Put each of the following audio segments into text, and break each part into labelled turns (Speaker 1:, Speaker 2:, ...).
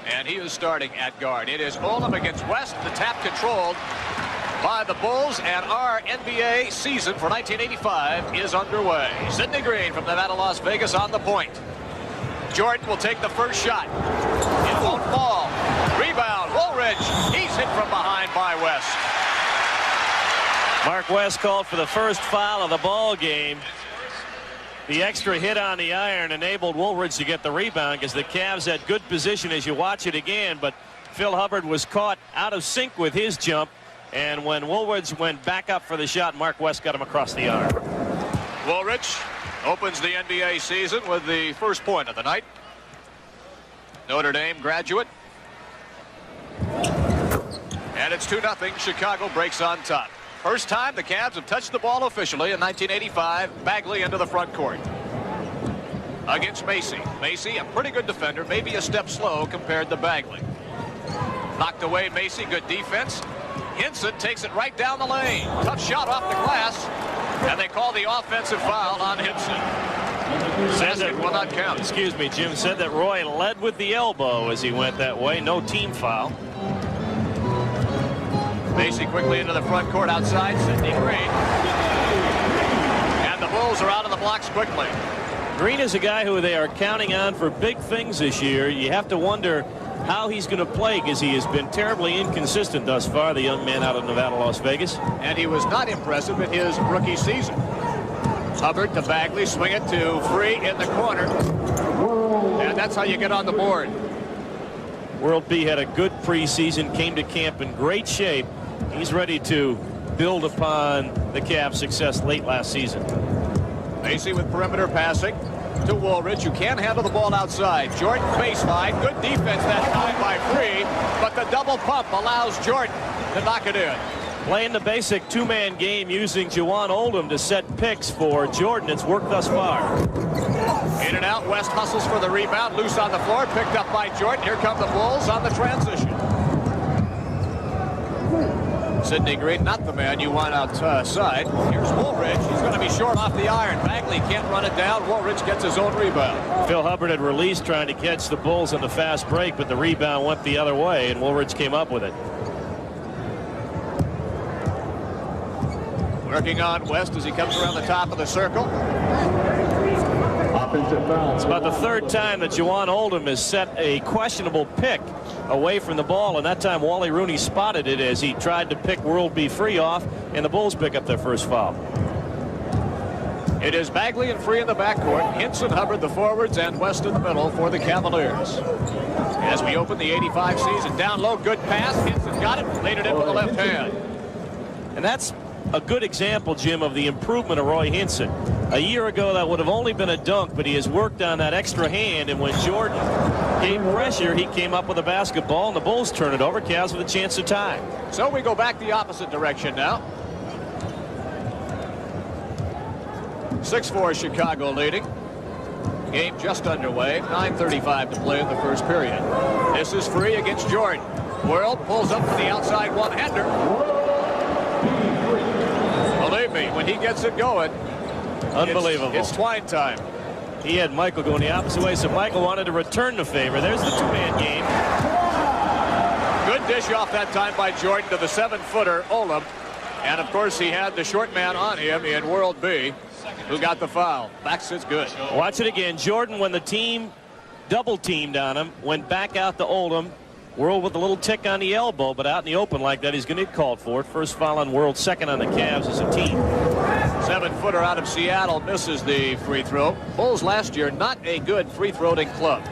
Speaker 1: And he is starting at guard. It is Olam against West. The tap controlled by the Bulls, and our NBA season for 1985 is underway. Sidney Green from Nevada, Las Vegas on the point. Jordan will take the first shot. It won't fall. Rebound, Woolridge. He's hit from behind by West.
Speaker 2: Mark West called for the first foul of the ball game. The extra hit on the iron enabled Woolridge to get the rebound because the Cavs had good position as you watch it again, but Phil Hubbard was caught out of sync with his jump, and when Woolridge went back up for the shot, Mark West got him across the arm.
Speaker 1: Woolridge opens the NBA season with the first point of the night. Notre Dame graduate. And it's 2-0. Chicago breaks on top. First time the Cavs have touched the ball officially in 1985. Bagley into the front court against Macy. Macy, a pretty good defender, maybe a step slow compared to Bagley. Knocked away Macy, good defense. Hinson takes it right down the lane. Tough shot off the glass, and they call the offensive foul on Hinson. Says it will not count.
Speaker 2: Excuse me, Jim said that Roy led with the elbow as he went that way. No team foul.
Speaker 1: Macy quickly into the front court outside. Sidney Green. And the Bulls are out of the blocks quickly.
Speaker 2: Green is a guy who they are counting on for big things this year. You have to wonder how he's going to play because he has been terribly inconsistent thus far, the young man out of Nevada, Las Vegas.
Speaker 1: And he was not impressive in his rookie season. Hubbard to Bagley, swing it to Free in the corner. And that's how you get on the board.
Speaker 2: World B had a good preseason, came to camp in great shape. He's ready to build upon the Cavs' success late last season.
Speaker 1: Macy with perimeter passing to Woolridge, who can handle the ball outside. Jordan baseline, good defense that time by Free, but the double pump allows Jordan to knock it in.
Speaker 2: Playing the basic two-man game using Juwan Oldham to set picks for Jordan. It's worked thus far.
Speaker 1: In and out, West hustles for the rebound, loose on the floor, picked up by Jordan. Here come the Bulls on the transition. Sidney Green, not the man you want outside. Here's Woolridge. He's going to be short off the iron. Bagley can't run it down. Woolridge gets his own rebound.
Speaker 2: Phil Hubbard had released trying to catch the Bulls on the fast break, but the rebound went the other way, and Woolridge came up with it.
Speaker 1: Working on West as he comes around the top of the circle.
Speaker 2: It's about the third time that Juwan Oldham has set a questionable pick away from the ball, and that time Wally Rooney spotted it as he tried to pick World B Free off, and the Bulls pick up their first foul.
Speaker 1: It is Bagley and Free in the backcourt. Hinson, Hubbard the forwards, and West in the middle for the Cavaliers. As we open the 85 season, down low, good pass. Hinson got it, laid it in with the left hand.
Speaker 2: And that's a good example, Jim, of the improvement of Roy Hinson. A year ago, that would have only been a dunk, but he has worked on that extra hand, and when Jordan gave pressure, he came up with a basketball, and the Bulls turn it over. Cavs with a chance to tie.
Speaker 1: So we go back the opposite direction now. 6-4 Chicago leading. Game just underway. 9:35 to play in the first period. This is Free against Jordan. World pulls up for the outside one-hander. Believe me, when he gets it going,
Speaker 2: unbelievable.
Speaker 1: It's twine time.
Speaker 2: He had Michael going the opposite way, so Michael wanted to return the favor. There's the two-man game.
Speaker 1: Good dish off that time by Jordan to the 7-footer, Olam. And, of course, he had the short man on him in World B, who got the foul. Back sits good.
Speaker 2: Watch it again. Jordan, when the team double-teamed on him, went back out to Oldham. World with a little tick on the elbow, but out in the open like that, he's going to get called for it. First foul on World, second on the Cavs as a team.
Speaker 1: 7-footer out of Seattle misses the free throw. Bulls last year, not a good free-throwing club.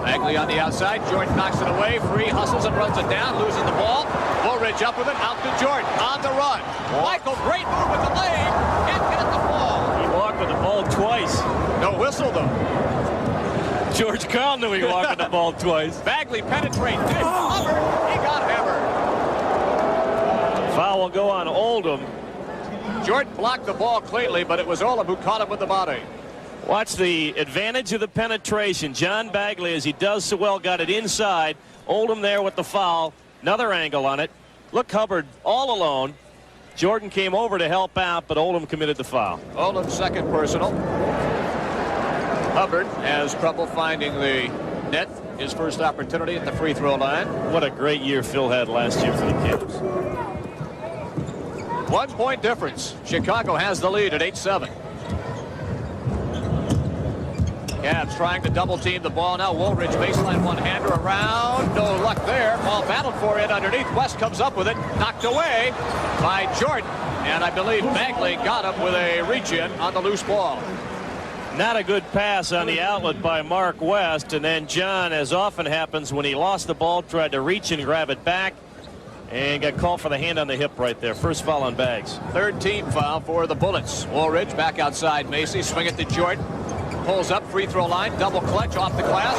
Speaker 1: Bagley on the outside. Jordan knocks it away. Free hustles and runs it down, losing the ball. Woolridge up with it, out to Jordan. On the run. Michael, great move with the leg. Can't get the ball.
Speaker 2: He walked with the ball twice.
Speaker 1: No whistle, though.
Speaker 2: George Karl knew he walked with the ball twice.
Speaker 1: Bagley penetrates. Hubbard. He got hammered.
Speaker 2: Foul will go on Oldham.
Speaker 1: Jordan blocked the ball cleanly, but it was Olam who caught him with the body.
Speaker 2: Watch the advantage of the penetration. John Bagley, as he does so well, got it inside. Oldham there with the foul. Another angle on it. Look, Hubbard all alone. Jordan came over to help out, but Oldham committed the foul.
Speaker 1: Olam's second personal. Hubbard has trouble finding the net. His first opportunity at the free throw line.
Speaker 2: What a great year Phil had last year for the Cavs.
Speaker 1: 1 point difference. Chicago has the lead at 8-7. Cavs trying to double team the ball now. Woolridge baseline one-hander around. No luck there. Ball battled for it underneath. West comes up with it. Knocked away by Jordan. And I believe Bagley got him with a reach-in on the loose ball.
Speaker 2: Not a good pass on the outlet by Mark West. And then John, as often happens when he lost the ball, tried to reach and grab it back. And got called for the hand on the hip right there. First foul on Baggs.
Speaker 1: Third team foul for the Bullets. Woolridge back outside Macy. Swing it to Jordan. Pulls up, free throw line, double clutch off the glass.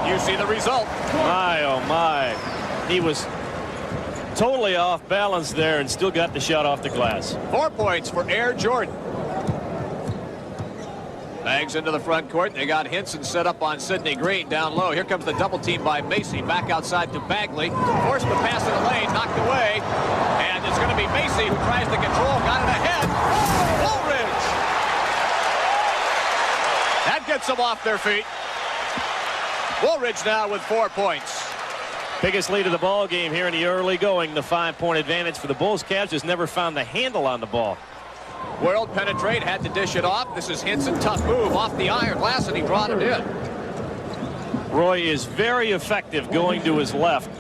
Speaker 1: You see the result.
Speaker 2: My, oh my. He was totally off balance there and still got the shot off the glass.
Speaker 1: 4 points for Air Jordan. Baggs into the front court. They got Hinson set up on Sidney Green down low. Here comes the double team by Macy. Back outside to Bagley. Forced the pass in the lane, knocked away. And it's going to be Macy who tries to control. Got it ahead. Woolridge. That gets them off their feet. Woolridge now with 4 points.
Speaker 2: Biggest lead of the ball game here in the early going. The 5-point advantage for the Bulls. Cavs just never found the handle on the ball.
Speaker 1: World penetrate, had to dish it off. This is Hinson, tough move off the iron glass, and he brought it in.
Speaker 2: Roy is very effective going to his left.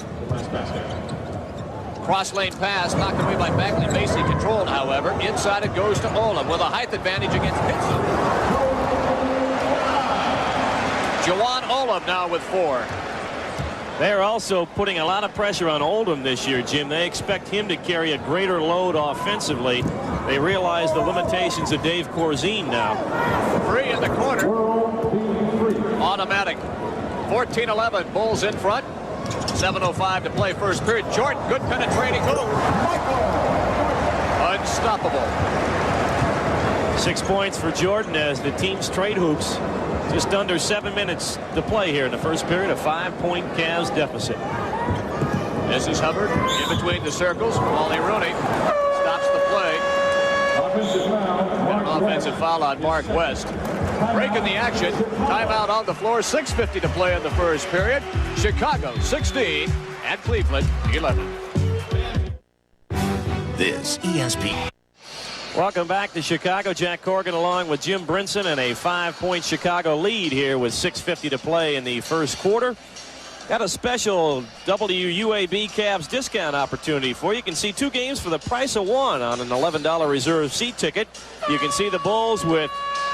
Speaker 1: Cross lane pass knocked away by Bagley. Macy controlled, however. Inside it goes to Olam with a height advantage against Hinson. Jawan Olam now with 4.
Speaker 2: They're also putting a lot of pressure on Oldham this year, Jim. They expect him to carry a greater load offensively. They realize the limitations of Dave Corzine now.
Speaker 1: 3 in the corner. Automatic. 14-11. Bulls in front. 7:05 to play first period. Jordan, good penetrating move. Unstoppable.
Speaker 2: 6 points for Jordan as the team's trade hoops. Just under 7 minutes to play here in the first period. A 5-point Cavs deficit.
Speaker 1: This is Hubbard in between the circles. Wally Rooney stops the play. An offensive foul on Mark West. Breaking the action. Timeout on the floor. 6:50 to play in the first period. Chicago 16 and Cleveland 11.
Speaker 3: This ESPN.
Speaker 2: Welcome back to Chicago. Jack Corrigan along with Jim Brinson, and a 5-point Chicago lead here with 6:50 to play in the first quarter. Got a special WUAB Cavs discount opportunity for you. You can see 2 games for the price of 1 on an $11 reserve seat ticket. You can see the Bulls with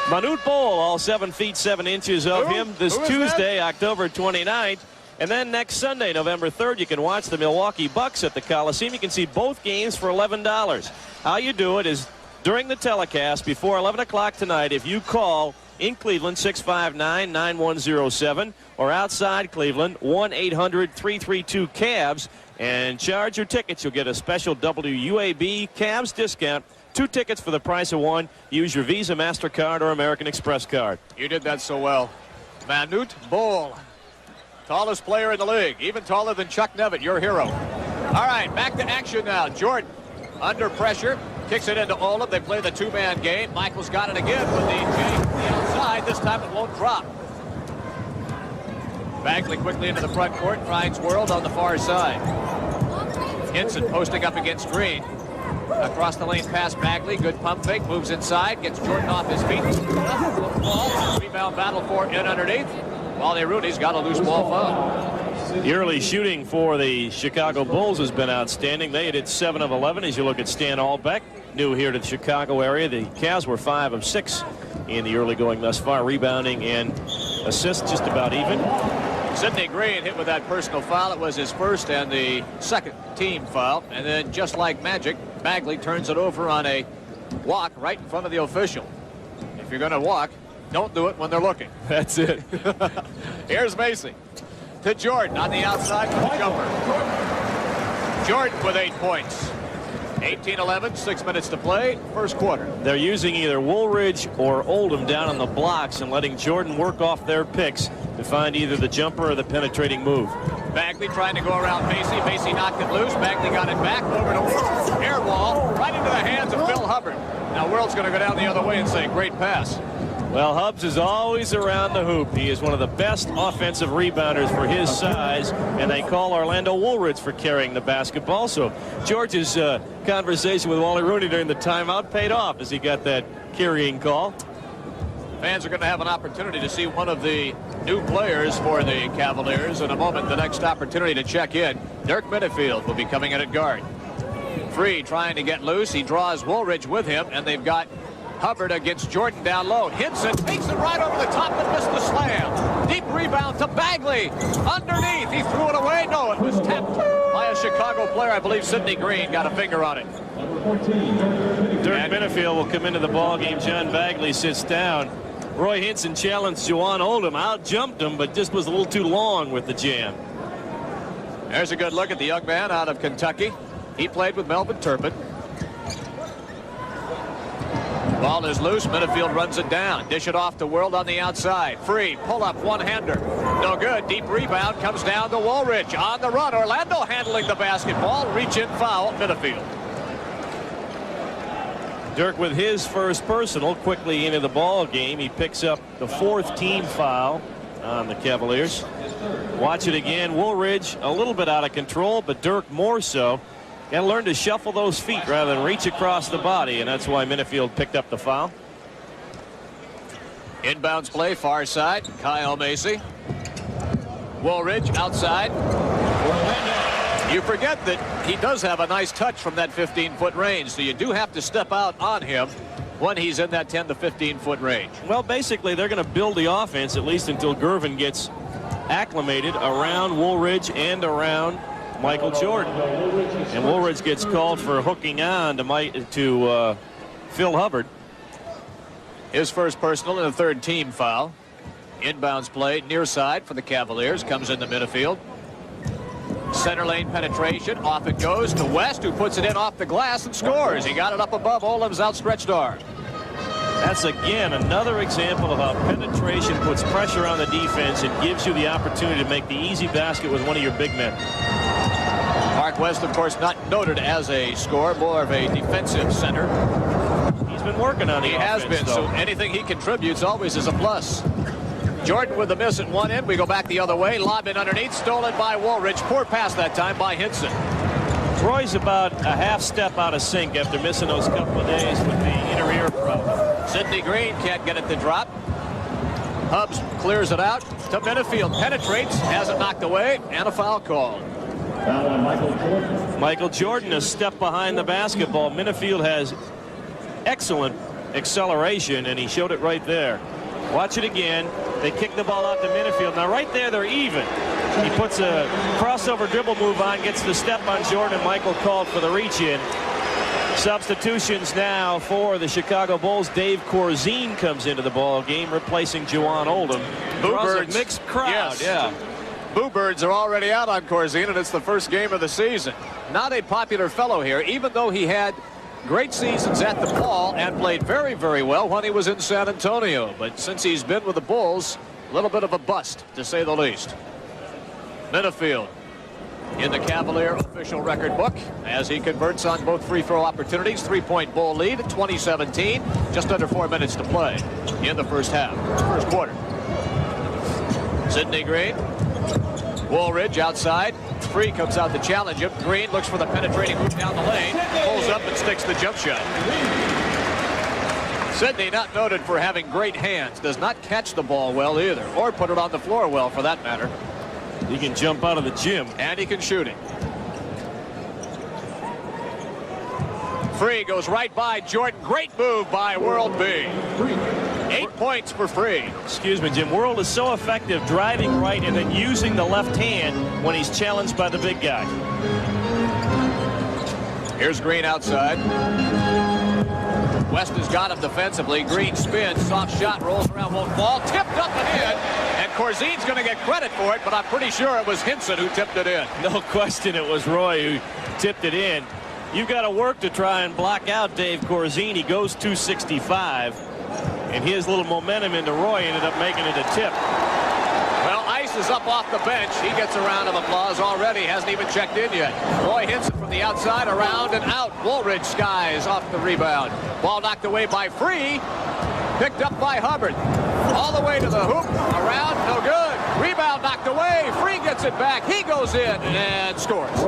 Speaker 2: Manute Bol, all 7 feet 7 inches of him, this Tuesday, October 29th. And then next Sunday, November 3rd, you can watch the Milwaukee Bucks at the Coliseum. You can see both games for $11. How you do it is during the telecast before 11 o'clock tonight, if you call in Cleveland 659-9107 or outside Cleveland 1-800-332-CAVS and charge your tickets, you'll get a special WUAB Cavs discount. 2 tickets for the price of 1. Use your Visa, MasterCard, or American Express card.
Speaker 1: You did that so well. Manute Bol, tallest player in the league, even taller than Chuck Nevitt, your hero. All right, back to action now. Jordan under pressure. Kicks it into Olam. They play the 2-man game. Michael's got it again with the J from the outside. This time it won't drop. Bagley quickly into the front court. Finds World on the far side. Hinson posting up against Green. Across the lane past Bagley. Good pump fake. Moves inside. Gets Jordan off his feet. Ball. Rebound battle for in underneath. Wally Rooney's got a loose ball foul.
Speaker 2: The early shooting for the Chicago Bulls has been outstanding. They hit 7 of 11 as you look at Stan Albeck, new here to the Chicago area. The Cavs were 5 of 6 in the early going thus far. Rebounding and assists just about even.
Speaker 1: Sidney Green hit with that personal foul. It was his first and the second team foul. And then just like magic, Bagley turns it over on a walk right in front of the official. If you're going to walk, don't do it when they're looking.
Speaker 2: That's it.
Speaker 1: Here's Macy. To Jordan on the outside with the jumper. Jordan with 8 points. 18-11, 6 minutes to play, first quarter.
Speaker 2: They're using either Woolridge or Oldham down on the blocks and letting Jordan work off their picks to find either the jumper or the penetrating move.
Speaker 1: Bagley trying to go around Macy. Macy knocked it loose. Bagley got it back over to World. Air ball right into the hands of Phil Hubbard. Now World's going to go down the other way and say, great pass.
Speaker 2: Well, Hubbs is always around the hoop. He is one of the best offensive rebounders for his size, and they call Orlando Woolridge for carrying the basketball. So George's conversation with Wally Rooney during the timeout paid off as he got that carrying call.
Speaker 1: Fans are going to have an opportunity to see one of the new players for the Cavaliers in a moment. The next opportunity to check in. Dirk Minifield will be coming in at guard. Free trying to get loose. He draws Woolridge with him, and they've got Hubbard against Jordan down low. Hinson takes it right over the top and missed the slam. Deep rebound to Bagley. Underneath. He threw it away. No, it was tapped by a Chicago player. I believe Sidney Green got a finger on it.
Speaker 2: Dirk Minifield will come into the ball game. John Bagley sits down. Roy Hinson challenged Juwan Oldham. Out-jumped him, but just was a little too long with the jam.
Speaker 1: There's a good look at the young man out of Kentucky. He played with Melvin Turpin. Ball is loose. Minifield runs it down. Dish it off to World on the outside. Free. Pull up one-hander. No good. Deep rebound comes down to Woolridge. On the run. Orlando handling the basketball. Reach-in foul. Minifield.
Speaker 2: Dirk with his first personal quickly into the ball game. He picks up the 4th team foul on the Cavaliers. Watch it again. Woolridge a little bit out of control, but Dirk more so. Got to learn to shuffle those feet rather than reach across the body, and that's why Minifield picked up the foul.
Speaker 1: Inbounds play, far side. Kyle Macy. Woolridge outside. You forget that he does have a nice touch from that 15-foot range, so you do have to step out on him when he's in that 10 to 15-foot range.
Speaker 2: Well, basically, they're going to build the offense at least until Gervin gets acclimated around Woolridge and around Michael Jordan. And Woolridge gets called for hooking on to Phil Hubbard.
Speaker 1: His first personal and a 3rd team foul. Inbounds play near side for the Cavaliers. Comes into Minifield. Center lane penetration. Off it goes to West, who puts it in off the glass and scores. He got it up above Olam's outstretched arm.
Speaker 2: That's again another example of how penetration puts pressure on the defense and gives you the opportunity to make the easy basket with one of your big men.
Speaker 1: Mark West, of course, not noted as a scorer, more of a defensive center.
Speaker 2: He's been working on it.
Speaker 1: He has been, so anything he contributes always is a plus. Jordan with the miss at one end. We go back the other way. Lob in underneath. Stolen by Woolridge. Poor pass that time by Hinson.
Speaker 2: Roy's about a half step out of sync after missing those couple of days with the inner ear problem.
Speaker 1: Sidney Green can't get it to drop. Hubbs clears it out to Minifield. Penetrates. Has it knocked away. And a foul call.
Speaker 2: Michael Jordan a step behind the basketball. Minifield has excellent acceleration, and he showed it right there. Watch it again. They kick the ball out to Minifield. Now right there they're even. He puts a crossover dribble move on, gets the step on Jordan, and Michael called for the reach in. Substitutions now for the Chicago Bulls. Dave Corzine comes into the ball game, replacing Juwan Oldham.
Speaker 1: Bluebirds.
Speaker 2: Mixed crowd.
Speaker 1: Yes.
Speaker 2: Yeah.
Speaker 1: Bluebirds are already out on Corzine, and it's the first game of the season. Not a popular fellow here, even though he had great seasons at the ball and played very, very well when he was in San Antonio. But since he's been with the Bulls, a little bit of a bust, to say the least. Minifield in the Cavalier official record book as he converts on both free throw opportunities. 3-point Bull lead at 2017. Just under 4 minutes to play in the first quarter. Sidney Green. Woolridge outside. Free comes out to challenge him. Green looks for the penetrating move down the lane. Pulls up and sticks the jump shot. Sidney, not noted for having great hands, does not catch the ball well either, or put it on the floor well for that matter.
Speaker 2: He can jump out of the gym.
Speaker 1: And he can shoot it. Free goes right by Jordan. Great move by World B. 8 points for Free.
Speaker 2: Excuse me, Jim. World is so effective driving right and then using the left hand when he's challenged by the big guy.
Speaker 1: Here's Green outside. West has got him defensively. Green spins, soft shot, rolls around, won't fall. Tipped up and in. And Corzine's going to get credit for it, but I'm pretty sure it was Hinson who tipped it in.
Speaker 2: No question it was Roy who tipped it in. You've got to work to try and block out Dave Corzine. He goes 265. And his little momentum into Roy ended up making it a tip.
Speaker 1: Well, Ice is up off the bench. He gets a round of applause already. Hasn't even checked in yet. Roy Hinson from the outside, around and out. Woolridge skies off the rebound. Ball knocked away by Free. Picked up by Hubbard. All the way to the hoop. Around. No good. Rebound knocked away. Free gets it back. He goes in and scores.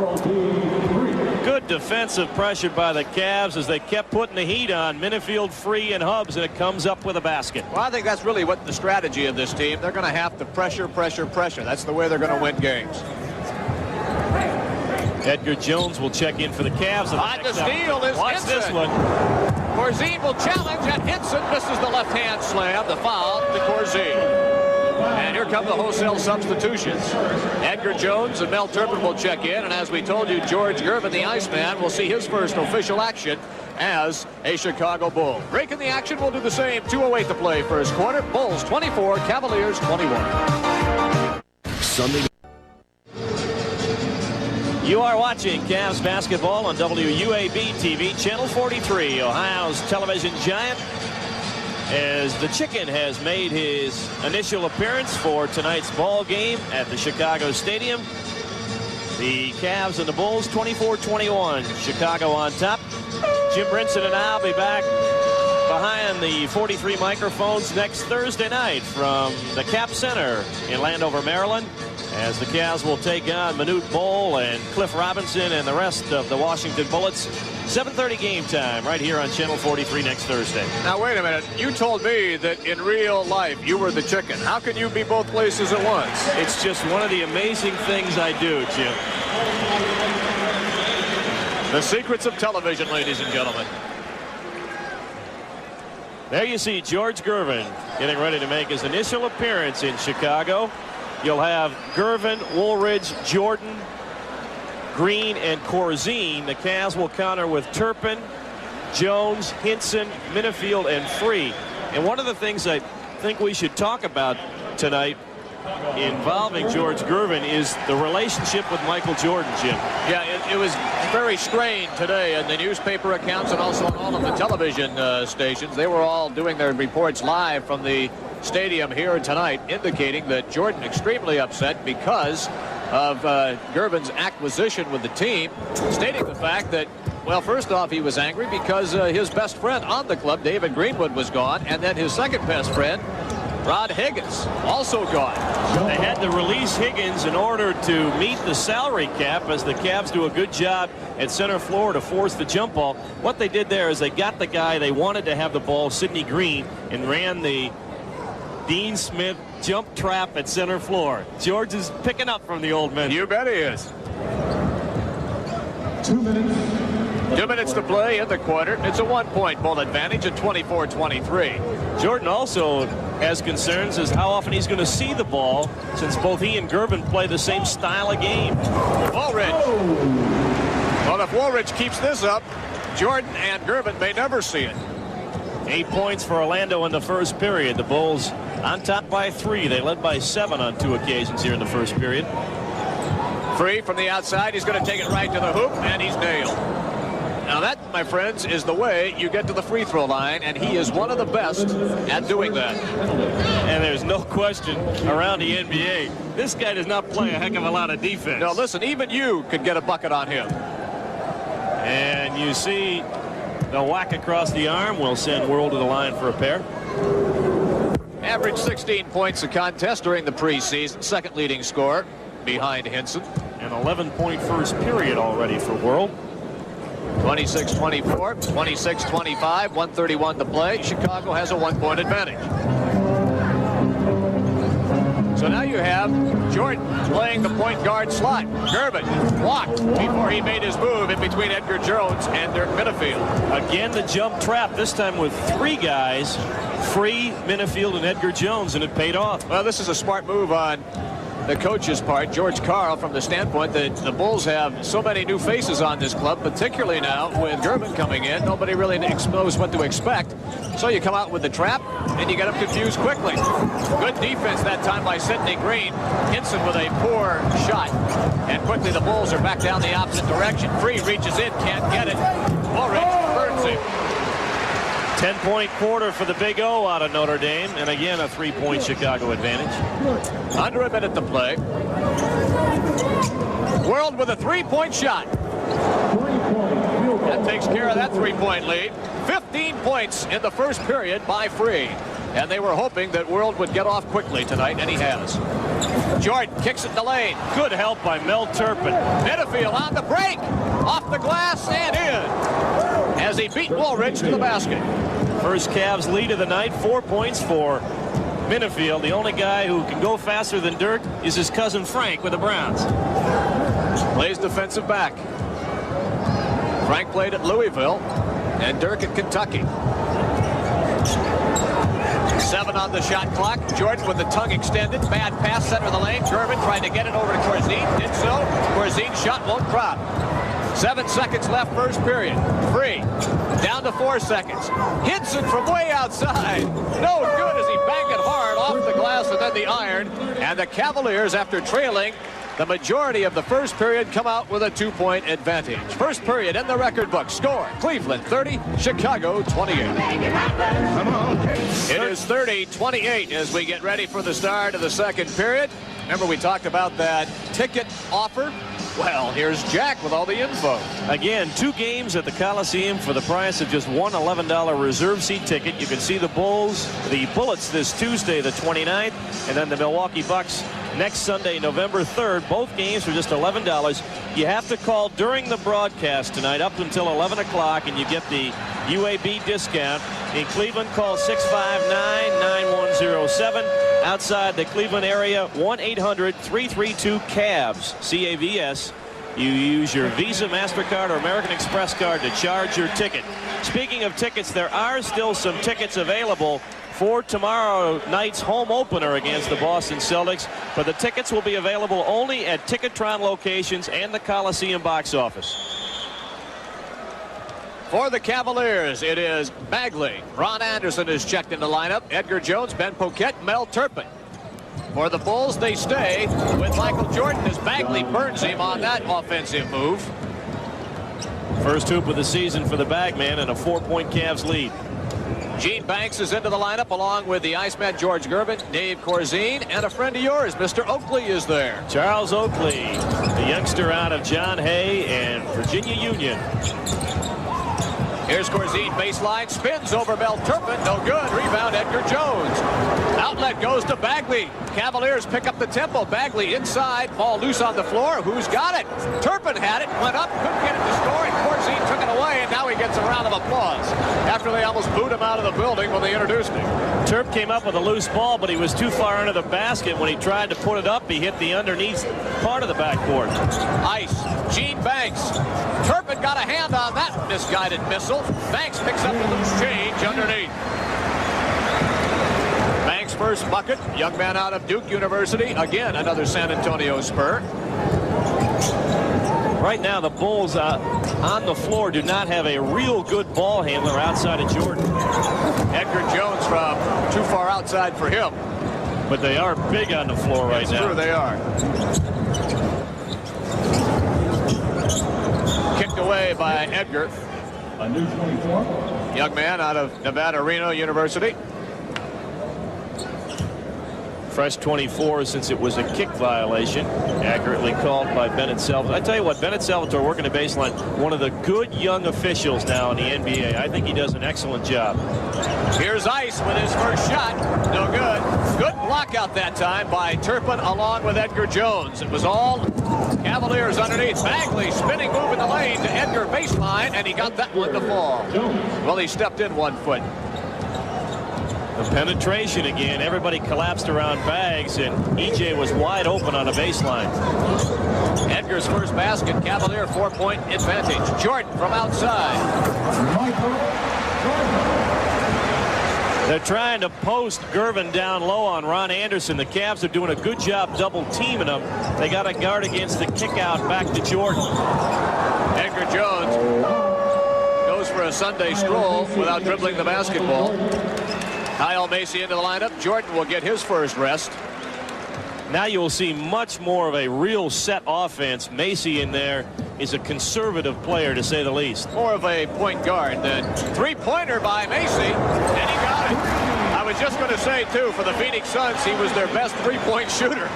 Speaker 2: Good defensive pressure by the Cavs as they kept putting the heat on Minifield, Free, and Hubbs, and it comes up with a basket.
Speaker 1: Well, I think that's really what the strategy of this team. They're going to have to pressure. That's the way they're going to win games.
Speaker 2: Edgar Jones will check in for the Cavs.
Speaker 1: On the steal is
Speaker 2: Watch
Speaker 1: Hinson.
Speaker 2: this one.
Speaker 1: Corzine will challenge, and Hinson misses the left-hand slam. The foul to Corzine. And here come the wholesale substitutions. Edgar Jones and Mel Turpin will check in, and as we told you, George Gervin, the Iceman, will see his first official action as a Chicago Bull. Breaking the action, we'll do the same. 2:08 to play first quarter. Bulls 24, Cavaliers 21.
Speaker 2: Sunday. You are watching Cavs basketball on WUAB TV, Channel 43, Ohio's television giant, as the Chicken has made his initial appearance for tonight's ball game at the Chicago Stadium. The Cavs and the Bulls 24-21. Chicago on top. Jim Brinson and I'll be back behind the 43 microphones next Thursday night from the Cap Center in Landover, Maryland, as the Cavs will take on Manute Bol and Cliff Robinson and the rest of the Washington Bullets. 7:30 game time right here on Channel 43 next Thursday.
Speaker 1: Now, wait a minute. You told me that in real life you were the Chicken. How can you be both places at once?
Speaker 2: It's just one of the amazing things I do, Jim.
Speaker 1: The secrets of television, ladies and gentlemen.
Speaker 2: There you see George Gervin getting ready to make his initial appearance in Chicago. You'll have Gervin, Woolridge, Jordan, Green, and Corzine. The Cavs will counter with Turpin, Jones, Hinson, Minifield, and Free. And one of the things I think we should talk about tonight involving George Gervin is the relationship with Michael Jordan, Jim.
Speaker 1: Yeah, it was very strained today in the newspaper accounts and also on all of the television stations. They were all doing their reports live from the stadium here tonight, indicating that Jordan extremely upset because of Gervin's acquisition with the team, stating the fact that, well, first off, he was angry because his best friend on the club, David Greenwood, was gone, and then his second best friend, Rod Higgins, also gone.
Speaker 2: They had to release Higgins in order to meet the salary cap, as the Cavs do a good job at center floor to force the jump ball. What they did there is they got the guy they wanted to have the ball, Sidney Green, and ran the Dean Smith jump trap at center floor. George is picking up from the old man.
Speaker 1: You bet he is.
Speaker 3: 2 minutes.
Speaker 1: 2 minutes to play in the quarter. It's a 1-point Bull advantage at 24-23.
Speaker 2: Jordan also has concerns as how often he's going to see the ball, since both he and Gervin play the same style of game.
Speaker 1: Woolridge. Well, if Woolridge keeps this up, Jordan and Gervin may never see it.
Speaker 2: 8 points for Orlando in the first period. The Bulls on top by 3. They led by 7 on 2 occasions here in the first period.
Speaker 1: Free from the outside. He's going to take it right to the hoop, and he's nailed. Now that, my friends, is the way you get to the free throw line, and he is one of the best at doing that.
Speaker 2: And there's no question around the NBA, this guy does not play a heck of a lot of defense.
Speaker 1: No, listen, even you could get a bucket on him.
Speaker 2: And you see the whack across the arm will send World to the line for a pair.
Speaker 1: Average 16 points a contest during the preseason. Second leading scorer behind Hinson.
Speaker 2: An 11-point first period already for World.
Speaker 1: 26-24, 26-25, 1:31 to play. Chicago has a 1-point advantage. So now you have Jordan playing the point guard slot. Gervin blocked before he made his move in between Edgar Jones and Dirk Minifield.
Speaker 2: Again, the jump trap, this time with 3 guys, Free, Minifield, and Edgar Jones, and it paid off.
Speaker 1: Well, this is a smart move on the coach's part, George Karl, from the standpoint that the Bulls have so many new faces on this club, particularly now with Gervin coming in. Nobody really knows what to expect. So you come out with the trap, and you get them confused quickly. Good defense that time by Sidney Green. Hinson with a poor shot. And quickly the Bulls are back down the opposite direction. Free reaches in, can't get it. Woolridge burns him.
Speaker 2: 10-point quarter for the Big O out of Notre Dame, and again a 3-point Chicago advantage.
Speaker 1: Under a minute to play. World with a 3-point shot. That takes care of that 3-point lead. 15 points in the first period by Free. And they were hoping that World would get off quickly tonight, and he has. Jordan kicks it in the lane.
Speaker 2: Good help by Mel Turpin.
Speaker 1: Minifield on the break. Off the glass and in. As he beat Woolridge to the basket.
Speaker 2: First Cavs lead of the night. 4 points for Minifield. The only guy who can go faster than Dirk is his cousin Frank with the Browns.
Speaker 1: Plays defensive back. Frank played at Louisville and Dirk at Kentucky. 7 on the shot clock. Jordan with the tongue extended. Bad pass, center of the lane. Gervin tried to get it over to Corzine. Did so. Corzine's shot won't drop. 7 seconds left first period. Free. Down to 4 seconds. Hits it from way outside. No good as he banged it hard off the glass and then the iron. And the Cavaliers, after trailing the majority of the first period, come out with a 2-point advantage. First period in the record book. Score: Cleveland 30, Chicago 28. It is 30-28 as we get ready for the start of the second period. Remember, we talked about that ticket offer. Well, here's Jack with all the info.
Speaker 2: Again, 2 games at the Coliseum for the price of just one $11 reserve seat ticket. You can see the Bullets this Tuesday, the 29th, and then the Milwaukee Bucks next Sunday, November 3rd. Both games for just $11. You have to call during the broadcast tonight up until 11 o'clock, and you get the UAB discount. In Cleveland, call 659-9107. Outside the Cleveland area, 1-800-332-CAVS, C-A-V-S. You use your Visa, MasterCard, or American Express card to charge your ticket. Speaking of tickets, there are still some tickets available for tomorrow night's home opener against the Boston Celtics, but the tickets will be available only at Ticketron locations and the Coliseum box office.
Speaker 1: For the Cavaliers, it is Bagley. Ron Anderson is checked in the lineup. Edgar Jones, Ben Poquette, Mel Turpin. For the Bulls, they stay with Michael Jordan as Bagley burns him on that offensive move.
Speaker 2: First hoop of the season for the Bagman and a 4-point Cavs lead.
Speaker 1: Gene Banks is into the lineup along with the Iceman George Gervin, Dave Corzine, and a friend of yours, Mr. Oakley, is there.
Speaker 2: Charles Oakley, the youngster out of John Hay and Virginia Union.
Speaker 1: Here's Corzine, baseline, spins over Mel Turpin, no good. Rebound, Edgar Jones. Outlet goes to Bagley. Cavaliers pick up the tempo. Bagley inside, ball loose on the floor. Who's got it? Turpin had it, went up, couldn't get it to score, and Corzine took it away, and now he gets a round of applause after they almost booed him out of the building when they introduced him.
Speaker 2: Turp came up with a loose ball, but he was too far under the basket. When he tried to put it up, he hit the underneath part of the backboard.
Speaker 1: Ice, Gene Banks. Turpin got a hand on that misguided missile. Banks picks up a loose change underneath. Banks' first bucket, young man out of Duke University. Again, another San Antonio Spur.
Speaker 2: Right now, the Bulls on the floor do not have a real good ball handler outside of Jordan.
Speaker 1: Edgar Jones from too far outside for him.
Speaker 2: But they are big on the floor right now.
Speaker 1: It's true, they are. Kicked away by Edgar.
Speaker 3: A new 24.
Speaker 1: Young man out of Nevada Reno University.
Speaker 2: Fresh 24 since it was a kick violation. Accurately called by Bennett Salvatore. I tell you what, Bennett Salvatore working the baseline. One of the good young officials now in the NBA. I think he does an excellent job.
Speaker 1: Here's Ice with his first shot. No good. Good block out that time by Turpin along with Edgar Jones. It was all Cavaliers underneath. Bagley spinning move in the lane to Edgar baseline, and he got that one to fall. Well, he stepped in 1 foot.
Speaker 2: The penetration again. Everybody collapsed around Bags, and EJ was wide open on the baseline.
Speaker 1: Edgar's first basket, Cavalier 4-point advantage. Jordan from outside.
Speaker 2: They're trying to post Gervin down low on Ron Anderson. The Cavs are doing a good job double teaming him. They got a guard against the kick out back to Jordan.
Speaker 1: Edgar Jones goes for a Sunday stroll without dribbling the basketball. Kyle Macy into the lineup. Jordan will get his first rest.
Speaker 2: Now you will see much more of a real set offense. Macy in there is a conservative player, to say the least.
Speaker 1: More of a point guard than three-pointer by Macy, and he got it. I was just going to say, too, for the Phoenix Suns, he was their best three-point shooter.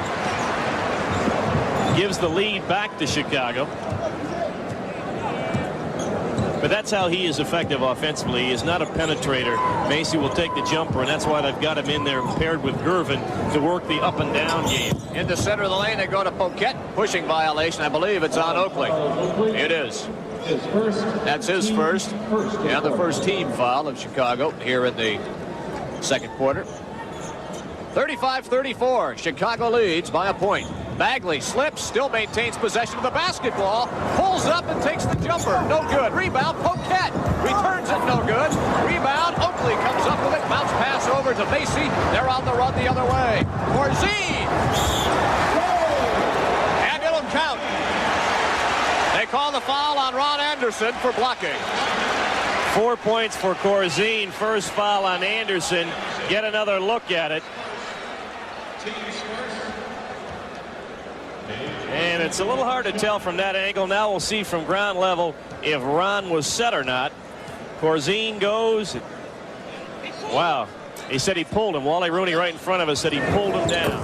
Speaker 2: Gives the lead back to Chicago. But that's how he is effective offensively. He is not a penetrator. Macy will take the jumper, and that's why they've got him in there paired with Gervin to work the up and down game.
Speaker 1: In the center of the lane, they go to Poquette. Pushing violation. I believe it's on Oakley. It is. That's his first. And the first team foul of Chicago here in the second quarter. 35-34. Chicago leads by a point. Bagley slips, still maintains possession of the basketball, pulls up and takes the jumper. No good. Rebound, Poquette. Returns it, no good. Rebound, Oakley comes up with it. Bounce pass over to Macy. They're on the run the other way. Corzine. And it'll count. They call the foul on Ron Anderson for blocking.
Speaker 2: 4 points for Corzine. First foul on Anderson. Get another look at it. And it's a little hard to tell from that angle. Now we'll see from ground level if Ron was set or not. Corzine goes. Wow. He said he pulled him. Wally Rooney right in front of us said he pulled him down.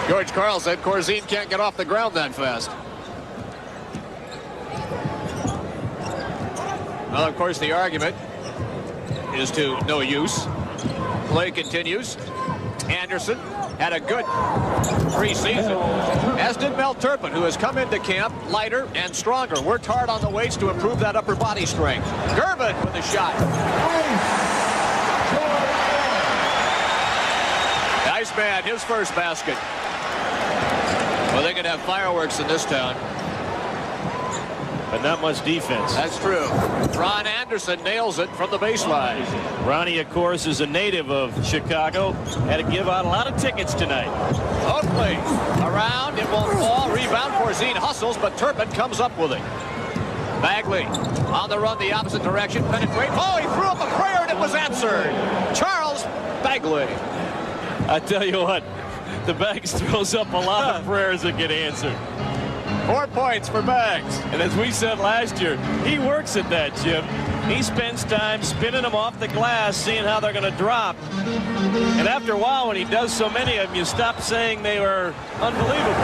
Speaker 1: George Karl said Corzine can't get off the ground that fast. Well, of course, the argument is to no use. Play continues. Anderson had a good preseason, as did Mel Turpin, who has come into camp lighter and stronger. Worked hard on the weights to improve that upper body strength. Gervin with the shot. Nice man, his first basket. Well, they could have fireworks in this town.
Speaker 2: But not much defense.
Speaker 1: That's true. Ron Anderson nails it from the baseline.
Speaker 2: Ronnie, of course, is a native of Chicago. Had to give out a lot of tickets tonight.
Speaker 1: Oakley around, it won't fall. Rebound, Corzine hustles, but Turpin comes up with it. Bagley on the run the opposite direction. Penetrate. Oh, he threw up a prayer and it was answered. Charles Bagley.
Speaker 2: I tell you what, the Bags throws up a lot of prayers that get answered.
Speaker 1: 4 points for Bags.
Speaker 2: And as we said last year, he works at that, Jim. He spends time spinning them off the glass, seeing how they're going to drop. And after a while, when he does so many of them, you stop saying they were unbelievable.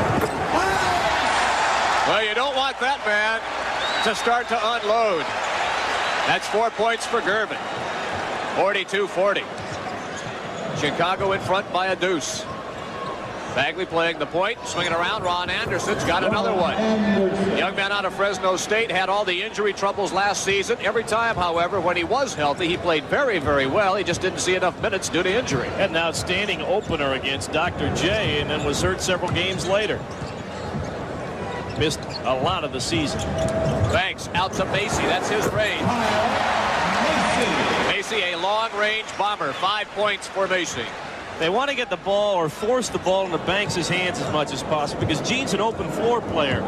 Speaker 1: Well, you don't want that man to start to unload. That's 4 points for Gervin. 42-40. Chicago in front by a deuce. Bagley playing the point, swinging around. Ron Anderson's got another one. Young man out of Fresno State had all the injury troubles last season. Every time, however, when he was healthy, he played very, very well. He just didn't see enough minutes due to injury.
Speaker 2: Had an outstanding opener against Dr. J and then was hurt several games later. Missed a lot of the season.
Speaker 1: Banks out to Macy. That's his range. Macy, a long-range bomber. 5 points for Macy.
Speaker 2: They want to get the ball or force the ball into Banks' hands as much as possible because Gene's an open floor player.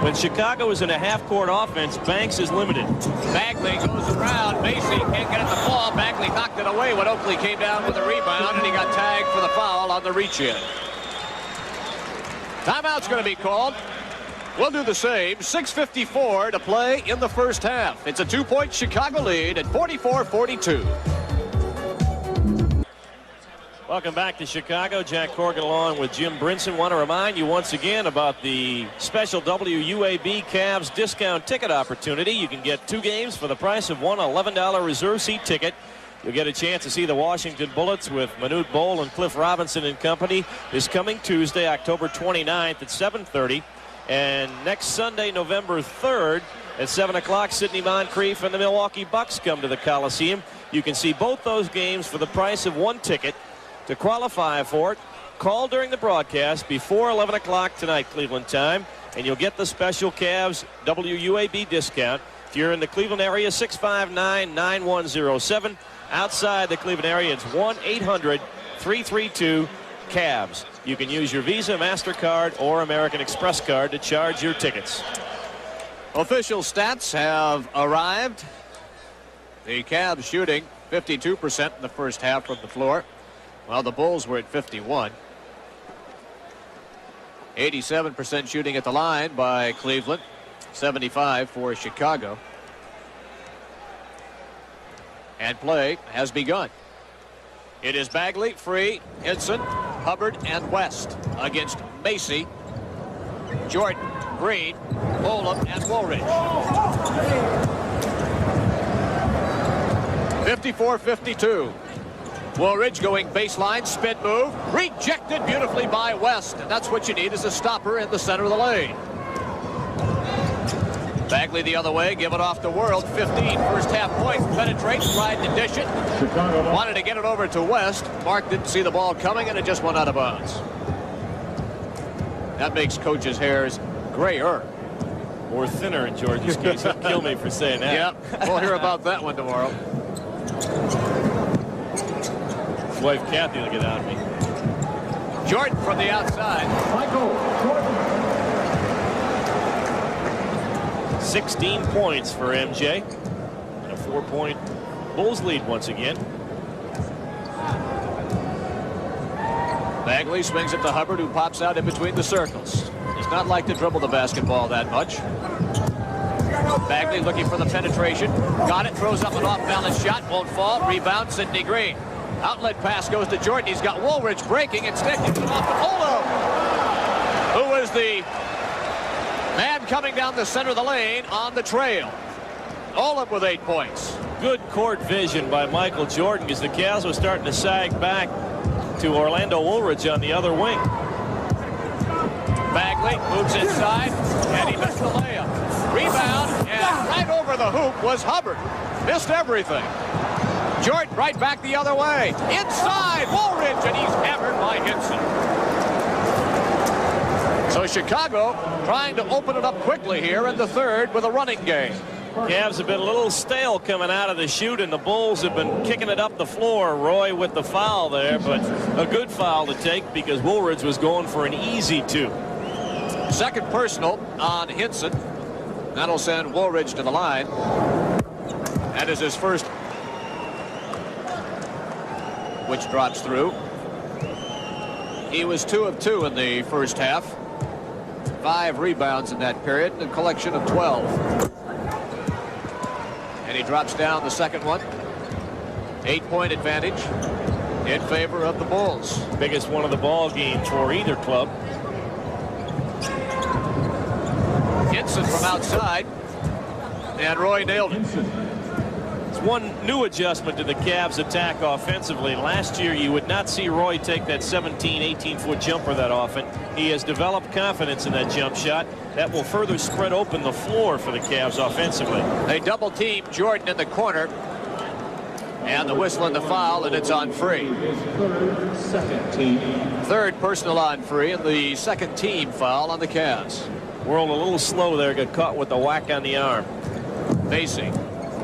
Speaker 2: When Chicago is in a half-court offense, Banks is limited.
Speaker 1: Bagley goes around. Macy can't get at the ball. Bagley knocked it away when Oakley came down with a rebound, and he got tagged for the foul on the reach-in. Timeout's going to be called. We'll do the same. 6:54 to play in the first half. It's a 2-point Chicago lead at 44-42.
Speaker 2: Welcome back to Chicago. Jack Corrigan along with Jim Brinson. Want to remind you once again about the special WUAB Cavs discount ticket opportunity. You can get 2 games for the price of one $11 reserve seat ticket. You'll get a chance to see the Washington Bullets with Manute Bol and Cliff Robinson and company this coming Tuesday, October 29th at 7:30. And next Sunday, November 3rd at 7 o'clock, Sidney Moncrief and the Milwaukee Bucks come to the Coliseum. You can see both those games for the price of one ticket. To qualify for it, call during the broadcast before 11 o'clock tonight, Cleveland time, and you'll get the special Cavs WUAB discount. If you're in the Cleveland area, 659-9107. Outside the Cleveland area, it's 1-800-332-CAVS. You can use your Visa, MasterCard, or American Express card to charge your tickets.
Speaker 1: Official stats have arrived. The Cavs shooting 52% in the first half from the floor. Well, the Bulls were at 51. 87% shooting at the line by Cleveland. 75 for Chicago. And play has begun. It is Bagley, Free, Hinson, Hubbard, and West against Macy, Jordan, Green, Olam, and Woolridge. 54-52. Woolridge going baseline, spin move, rejected beautifully by West, and that's what you need is a stopper in the center of the lane. Bagley the other way, give it off to World. 15 first half points, penetrates, tried to dish it. Wanted to get it over to West. Mark didn't see the ball coming, and it just went out of bounds. That makes coach's hairs grayer.
Speaker 2: Or thinner in George's case. He'll kill me for saying that.
Speaker 1: Yeah, we'll hear about that one tomorrow.
Speaker 2: His wife Kathy will get out of me.
Speaker 1: Jordan from the outside.
Speaker 3: Michael Jordan.
Speaker 2: 16 points for MJ. And a 4-point Bulls lead once again.
Speaker 1: Bagley swings it to Hubbard, who pops out in between the circles. Does not like to dribble the basketball that much. Bagley looking for the penetration. Got it, throws up an off-balance shot, won't fall. Rebound, Sidney Green. Outlet pass goes to Jordan. He's got Woolridge breaking and sticking it off to Olam, who is the man coming down the center of the lane on the trail. Olam with 8 points.
Speaker 2: Good court vision by Michael Jordan because the Cavs were starting to sag back to Orlando Woolridge on the other wing.
Speaker 1: Bagley moves inside, and he missed the layup. Rebound, and right over the hoop was Hubbard. Missed everything. Jordan right back the other way. Inside, Woolridge, and he's hammered by Hinson. So Chicago trying to open it up quickly here in the third with a running game.
Speaker 2: Cavs have been a little stale coming out of the shoot, and the Bulls have been kicking it up the floor. Roy with the foul there, but a good foul to take because Woolridge was going for an easy 2.
Speaker 1: Second personal on Hinson. That'll send Woolridge to the line. That is his first, which drops through. He was 2 of 2 in the first half. 5 rebounds in that period, and a collection of 12. And he drops down the second one. 8-point advantage in favor of the Bulls.
Speaker 2: Biggest one of the ball game for either club.
Speaker 1: Hinson from outside, and Roy nailed it.
Speaker 2: It's one new adjustment to the Cavs attack offensively. Last year you would not see Roy take that 18-foot jumper that often. He has developed confidence in that jump shot. That will further spread open the floor for the Cavs offensively.
Speaker 1: They double team Jordan in the corner, and the whistle and the foul, and it's on Free. Third personal on Free, and the second team foul on the Cavs.
Speaker 2: World a little slow there, got caught with the whack on the arm.
Speaker 1: Macy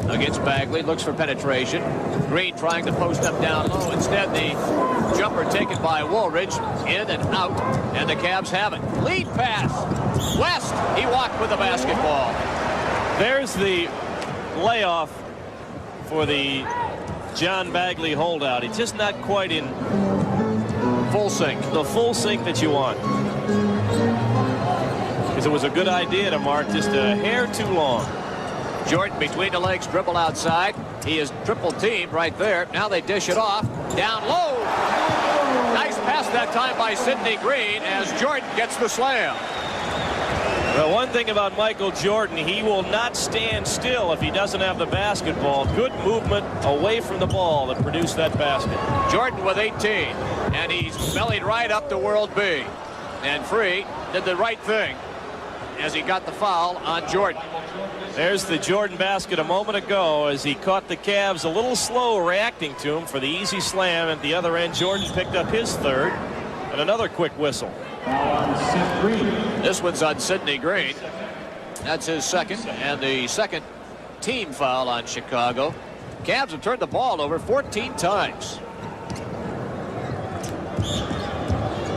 Speaker 1: against Bagley, looks for penetration. Green trying to post up down low. Instead, the jumper taken by Woolridge, in and out, and the Cavs have it. Lead pass. West, he walked with the basketball.
Speaker 2: There's the layoff for the John Bagley holdout. It's just not quite in
Speaker 1: Full sync.
Speaker 2: the full sync that you want. Because it was a good idea to mark just a hair too long.
Speaker 1: Jordan between the legs, dribble outside. He is triple teamed right there. Now they dish it off. Down low. Nice pass that time by Sidney Green as Jordan gets the slam.
Speaker 2: Well, one thing about Michael Jordan, he will not stand still if he doesn't have the basketball. Good movement away from the ball that produced that basket.
Speaker 1: Jordan with 18, and he's bellied right up to World B. And Free did the right thing as he got the foul on Jordan.
Speaker 2: There's the Jordan basket a moment ago as he caught the Cavs a little slow reacting to him for the easy slam. At the other end, Jordan picked up his third, and another quick whistle.
Speaker 1: This one's on Sidney Green. That's his second, and the second team foul on Chicago. Cavs have turned the ball over 14 times.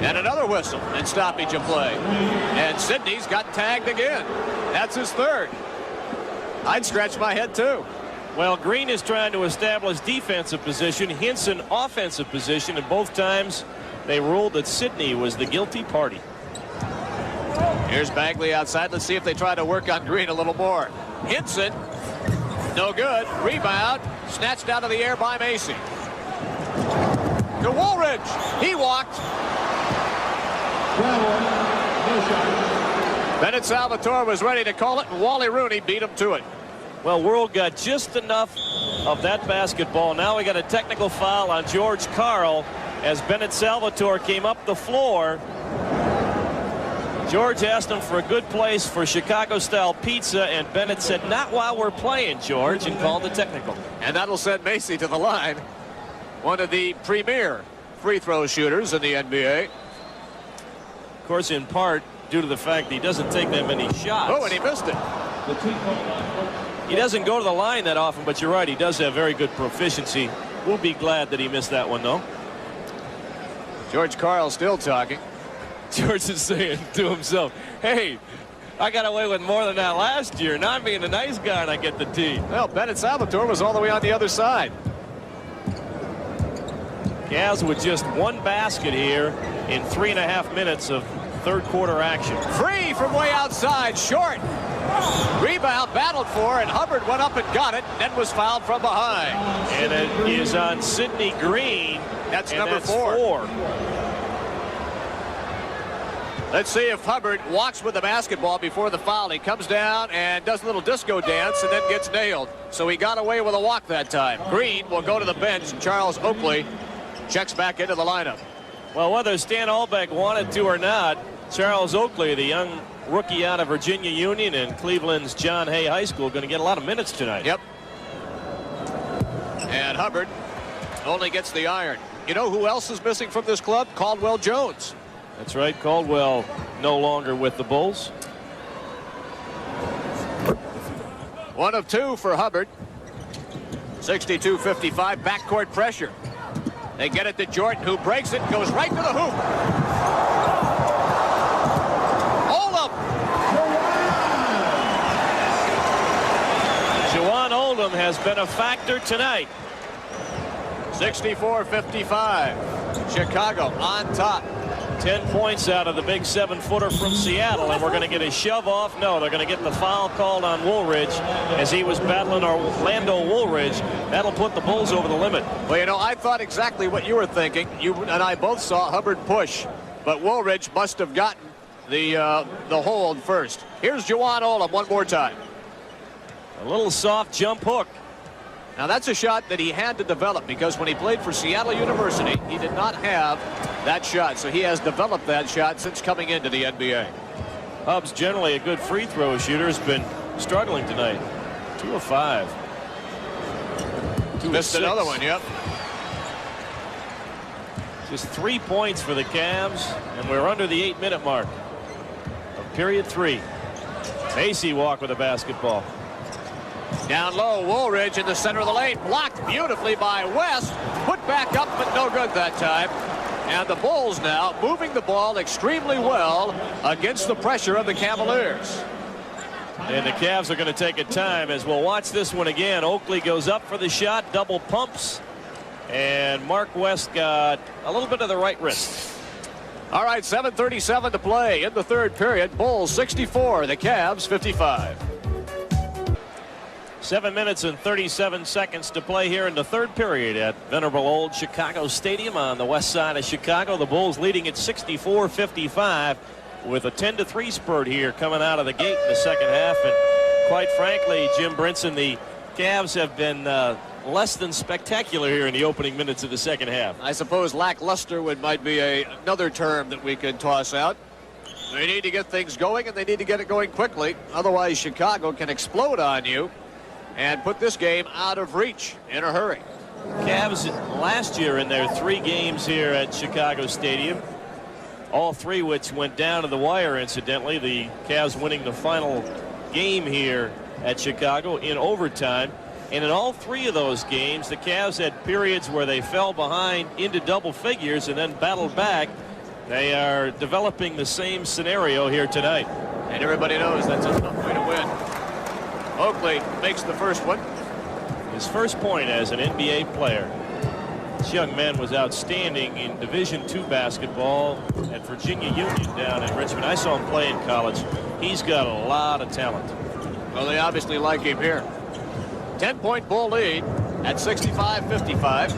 Speaker 1: And another whistle and stoppage of play. And Sidney's got tagged again. That's his third. I'd scratch my head too.
Speaker 2: Well, Green is trying to establish defensive position, Hinson offensive position, and both times they ruled that Sidney was the guilty party.
Speaker 1: Here's Bagley outside. Let's see if they try to work on Green a little more. Hinson, no good. Rebound, snatched out of the air by Macy. To Woolridge. He walked. Bennett Salvatore was ready to call it, and Wally Rooney beat him to it.
Speaker 2: Well, World got just enough of that basketball. Now we got a technical foul on George Karl as Bennett Salvatore came up the floor. George asked him for a good place for Chicago-style pizza, and Bennett said, "Not while we're playing, George," and called the technical.
Speaker 1: And that'll send Macy to the line, one of the premier free throw shooters in the NBA.
Speaker 2: Of course, in part due to the fact that he doesn't take that many shots.
Speaker 1: Oh, and he missed it.
Speaker 2: He doesn't go to the line that often, but you're right, he does have very good proficiency. We'll be glad that he missed that one, though.
Speaker 1: George Karl still talking.
Speaker 2: George is saying to himself, "Hey, I got away with more than that last year. Now I'm being a nice guy and I get the tee."
Speaker 1: Well, Bennett Salvatore was all the way on the other side.
Speaker 2: Cavs with just one basket here in 3.5 minutes of third quarter action.
Speaker 1: Free from way outside, short. Rebound battled for, and Hubbard went up and got it, then was fouled from behind.
Speaker 2: And it is on Sidney Green.
Speaker 1: That's number 4. Let's see if Hubbard walks with the basketball before the foul. He comes down and does a little disco dance and then gets nailed. So he got away with a walk that time. Green will go to the bench. Charles Oakley checks back into the lineup.
Speaker 2: Well, whether Stan Albeck wanted to or not, Charles Oakley, the young rookie out of Virginia Union and Cleveland's John Hay High School, going to get a lot of minutes tonight.
Speaker 1: Yep. And Hubbard only gets the iron. You know who else is missing from this club? Caldwell Jones.
Speaker 2: That's right. Caldwell no longer with the Bulls.
Speaker 1: 1 of 2 for Hubbard. 62-55 backcourt pressure. They get it to Jordan, who breaks it, goes right to the hoop. Oldham.
Speaker 2: Juwan Oldham has been a factor tonight.
Speaker 1: 64-55. Chicago on top.
Speaker 2: 10 points out of the big 7-footer from Seattle, and we're going to get a shove off. No, they're going to get the foul called on Woolridge as he was battling Orlando Woolridge. That'll put the Bulls over the limit.
Speaker 1: Well, you know, I thought exactly what you were thinking. You and I both saw Hubbard push, but Woolridge must have gotten the hold first. Here's Juwan Oldham one more time.
Speaker 2: A little soft jump hook.
Speaker 1: Now that's a shot that he had to develop, because when he played for Seattle University, he did not have that shot. So he has developed that shot since coming into the NBA.
Speaker 2: Hubbs, generally a good free throw shooter, has been struggling tonight. 2 of 5.
Speaker 1: Missed another one, yep.
Speaker 2: Just 3 points for the Cavs, and we're under the 8-minute mark of period 3. Macy walk with the basketball.
Speaker 1: Down low, Woolridge in the center of the lane, blocked beautifully by West, put back up, but no good that time. And the Bulls now moving the ball extremely well against the pressure of the Cavaliers.
Speaker 2: And the Cavs are going to take a time as we'll watch this one again. Oakley goes up for the shot, double pumps, and Mark West got a little bit of the right wrist.
Speaker 1: All right, 7:37 to play in the third period. Bulls 64, the Cavs 55.
Speaker 2: 7 minutes and 37 seconds to play here in the third period at venerable old Chicago Stadium on the west side of Chicago. The Bulls leading at 64-55 with a 10-3 spurt here coming out of the gate in the second half. And quite frankly, Jim Brinson, the Cavs have been less than spectacular here in the opening minutes of the second half.
Speaker 1: I suppose lackluster might be another term that we could toss out. They need to get things going, and they need to get it going quickly. Otherwise, Chicago can explode on you and put this game out of reach in a hurry.
Speaker 2: Cavs last year in their 3 games here at Chicago Stadium, all 3 which went down to the wire, incidentally. The Cavs winning the final game here at Chicago in overtime. And in all 3 of those games, the Cavs had periods where they fell behind into double figures and then battled back. They are developing the same scenario here tonight.
Speaker 1: And everybody knows that's a tough way to win. Oakley makes the first one.
Speaker 2: His first point as an NBA player. This young man was outstanding in Division II basketball at Virginia Union down in Richmond. I saw him play in college. He's got a lot of talent.
Speaker 1: Well, they obviously like him here. 10-point Bull lead at 65-55.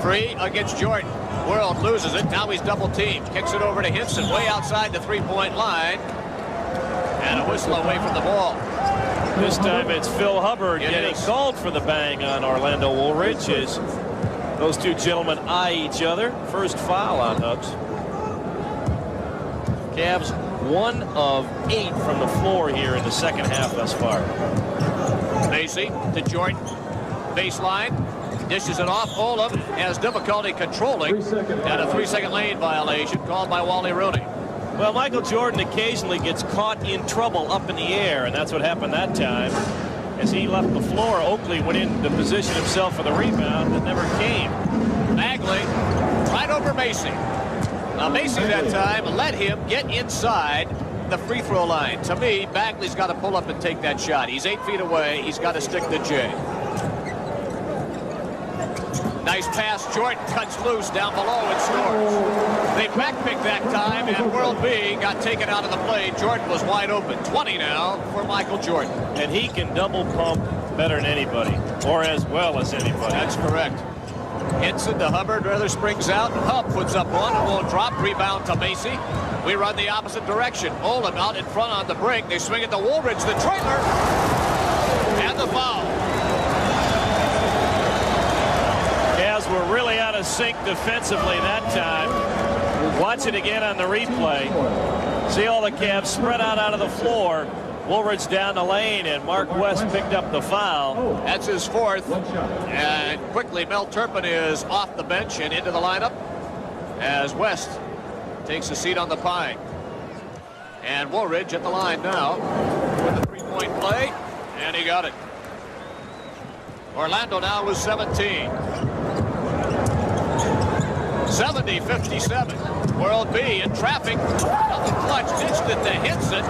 Speaker 1: Free against Jordan. World loses it. Now he's double teamed. Kicks it over to Hinson way outside the three-point line. And a whistle away from the ball.
Speaker 2: This time it's Phil Hubbard getting called for the bang on Orlando Woolridge as those two gentlemen eye each other. First foul on Hubbs. Cavs 1 of 8 from the floor here in the second half thus far.
Speaker 1: Macy to Jordan. Baseline. Dishes it off. Olam has difficulty controlling. And a 3-second lane violation called by Wally Rooney.
Speaker 2: Well, Michael Jordan occasionally gets caught in trouble up in the air, and that's what happened that time. As he left the floor, Oakley went in to position himself for the rebound that never came.
Speaker 1: Bagley right over Macy. Now Macy that time let him get inside the free throw line. To me, Bagley's got to pull up and take that shot. He's 8 feet away. He's got to stick the J. Nice pass. Jordan cuts loose down below and scores. They backpicked that time, and World B got taken out of the play. Jordan was wide open. 20 now for Michael Jordan.
Speaker 2: And he can double pump better than anybody, or as well as anybody.
Speaker 1: That's correct. Hinson to Hubbard, rather springs out. Hub puts up one and will drop. Rebound to Macy. We run the opposite direction. Olam out in front on the break. They swing it to Woolridge, the trailer, and the foul.
Speaker 2: Cavs were really out of sync defensively that time. Watch it again on the replay. See all the Cavs spread out of the floor. Woolridge down the lane, and Mark West picked up the foul.
Speaker 1: That's his fourth. And quickly, Mel Turpin is off the bench and into the lineup as West takes a seat on the pine. And Woolridge at the line now with a three-point play, and he got it. Orlando now with 17. 70-57. World B in traffic. Nothing clutch. Ditched it to Hinson.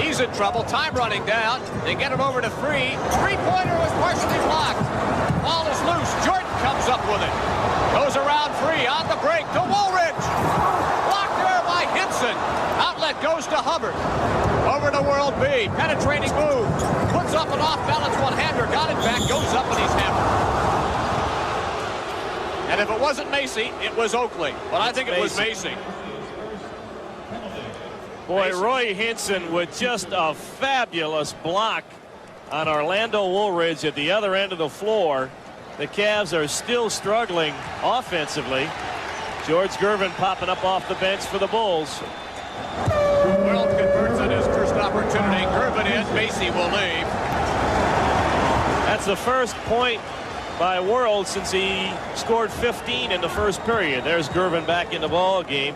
Speaker 1: He's in trouble. Time running down. They get it over to Free. Three-pointer was partially blocked. Ball is loose. Jordan comes up with it. Goes around Free on the break to Woolridge. Blocked there by Hinson. Outlet goes to Hubbard. Over to World B. Penetrating move. Puts up an off-balance one-hander. Got it back. Goes up and he's hammered. And if it wasn't Macy, it was Oakley. But I think it was Macy.
Speaker 2: Boy, Roy Hinson with just a fabulous block on Orlando Woolridge at the other end of the floor. The Cavs are still struggling offensively. George Gervin popping up off the bench for the Bulls.
Speaker 1: World converts on his first opportunity. Gervin in. Macy will leave.
Speaker 2: That's the first point by World since he scored 15 in the first period. There's Gervin back in the ball game.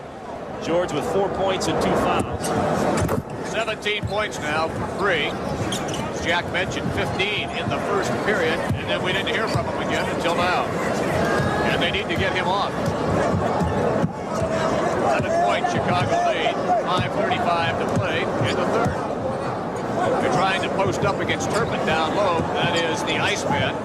Speaker 2: George with 4 points and 2 fouls.
Speaker 1: 17 points now for Free. As Jack mentioned, 15 in the first period, and then we didn't hear from him again until now. And they need to get him off. 7-point Chicago lead. 5:35 to play in the third. They're trying to post up against Turpin down low. That is the Iceman.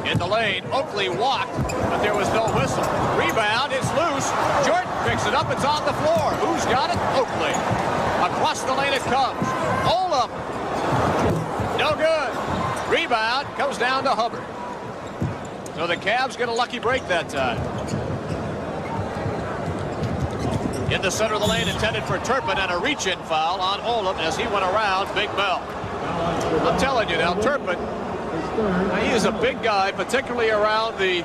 Speaker 1: In the lane, Oakley walked, but there was no whistle. Rebound, it's loose. Jordan picks it up, it's on the floor. Who's got it? Oakley. Across the lane it comes. Olam. No good. Rebound comes down to Hubbard. So the Cavs get a lucky break that time. In the center of the lane, intended for Turpin, and a reach-in foul on Olam as he went around Big Mel. I'm telling you now, Turpin, he is a big guy, particularly around the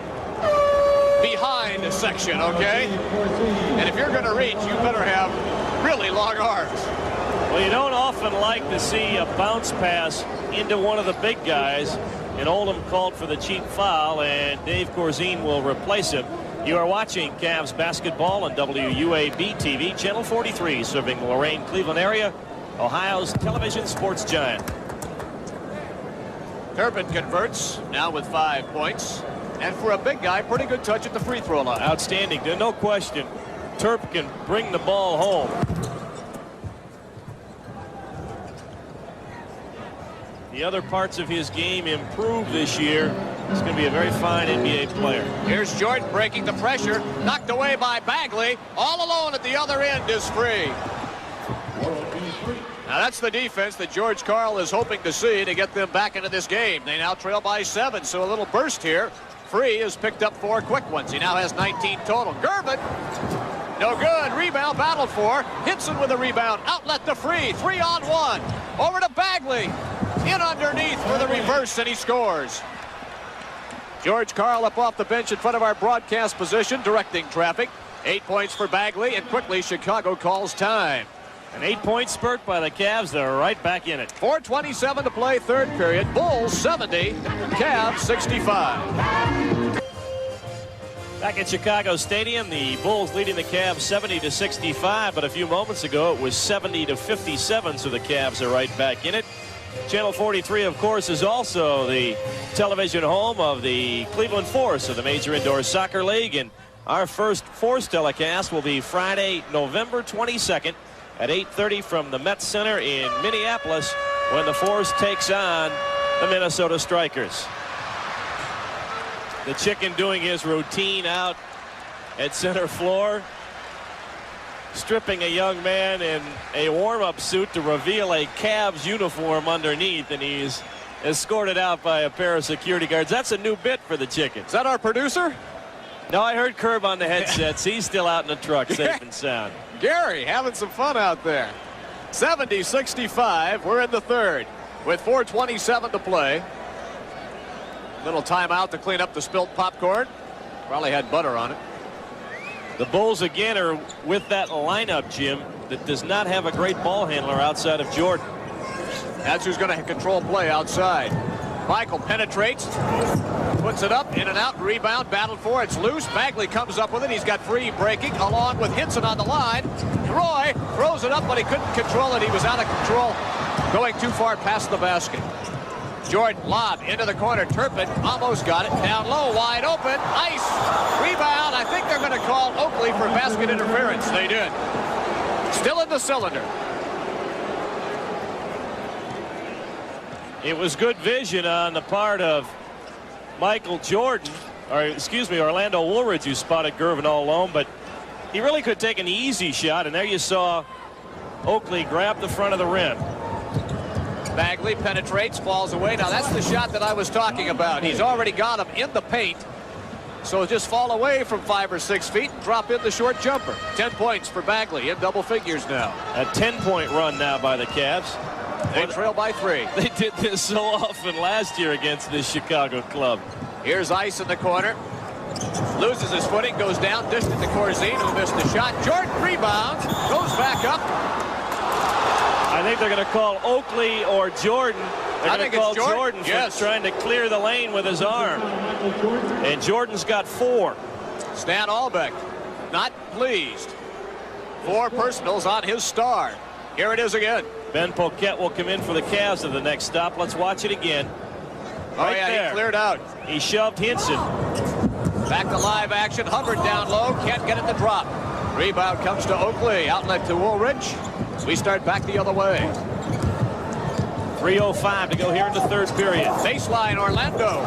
Speaker 1: behind section, okay? And if you're going to reach, you better have really long arms.
Speaker 2: Well, you don't often like to see a bounce pass into one of the big guys, and Olam called for the cheap foul, and Dave Corzine will replace him. You are watching Cavs basketball on WUAB TV, Channel 43, serving the Lorain-Cleveland area, Ohio's television sports giant.
Speaker 1: Turpin converts now with 5 points. And for a big guy, pretty good touch at the free throw line.
Speaker 2: Outstanding. There's no question. Turp can bring the ball home. The other parts of his game improved this year. He's going to be a very fine NBA player.
Speaker 1: Here's Jordan breaking the pressure. Knocked away by Bagley. All alone at the other end is Free. Now that's the defense that George Karl is hoping to see to get them back into this game. They now trail by 7, so a little burst here Free has picked up 4 quick ones. He now has 19 total. Gervin, no good. Rebound battled for. Hinson with a rebound. Outlet to Free. 3-on-1. Over to Bagley. In underneath for the reverse, and he scores. George Karl up off the bench in front of our broadcast position, directing traffic. 8 points for Bagley, and quickly Chicago calls time.
Speaker 2: An 8-point spurt by the Cavs. They're right back in it.
Speaker 1: 4:27 to play, third period. Bulls 70, Cavs 65.
Speaker 2: Back at Chicago Stadium, the Bulls leading the Cavs 70-65, but a few moments ago it was 70-57, so the Cavs are right back in it. Channel 43, of course, is also the television home of the Cleveland Force of the Major Indoor Soccer League, and our first Force telecast will be Friday, November 22nd at 8:30 from the Met Center in Minneapolis when the Force takes on the Minnesota Strikers. The Chicken doing his routine out at center floor, stripping a young man in a warm-up suit to reveal a Cavs uniform underneath, and he's escorted out by a pair of security guards. That's a new bit for the Chicken.
Speaker 1: Is that our producer?
Speaker 2: No, I heard Curb on the headsets. He's still out in the truck, safe and sound.
Speaker 1: Gary having some fun out there. 70-65. We're in the third with 4:27 to play. Little timeout to clean up the spilt popcorn. Probably had butter on it.
Speaker 2: The Bulls again are with that lineup, Jim, that does not have a great ball handler outside of Jordan.
Speaker 1: That's who's going to control play outside. Michael penetrates, puts it up, in and out, rebound, battled for, it's loose. Bagley comes up with it. He's got Free breaking along with Hinson on the line. Roy throws it up, but he couldn't control it. He was out of control, going too far past the basket. Jordan lob into the corner. Turpin almost got it. Down low, wide open. Ice. Rebound. I think they're going to call Oakley for basket interference. They did. Still in the cylinder.
Speaker 2: It was good vision on the part of Michael Jordan, or excuse me, Orlando Woolridge, who spotted Gervin all alone, but he really could take an easy shot, and there you saw Oakley grab the front of the rim.
Speaker 1: Bagley penetrates, falls away. Now that's the shot that I was talking about. He's already got him in the paint. So just fall away from 5 or 6 feet and drop in the short jumper. 10 points for Bagley in double figures now.
Speaker 2: A 10-point run now by the Cavs.
Speaker 1: They trail by 3.
Speaker 2: They did this so often last year against this Chicago club.
Speaker 1: Here's Ice in the corner. Loses his footing, goes down, dished it to Corzine, who missed the shot. Jordan rebounds, goes back up.
Speaker 2: I think they're going to call Oakley or Jordan. They're going to call Jordan for trying to clear the lane with his arm. And Jordan's got 4.
Speaker 1: Stan Albeck not pleased. 4 personals on his star. Here it is again.
Speaker 2: Ben Poquette will come in for the Cavs at the next stop. Let's watch it again.
Speaker 1: Right there. He cleared out.
Speaker 2: He shoved Hinson.
Speaker 1: Back to live action. Hubbard down low. Can't get it to drop. Rebound comes to Oakley. Outlet to Woolridge. We start back the other way.
Speaker 2: 3:05 to go here in the third period.
Speaker 1: Baseline Orlando.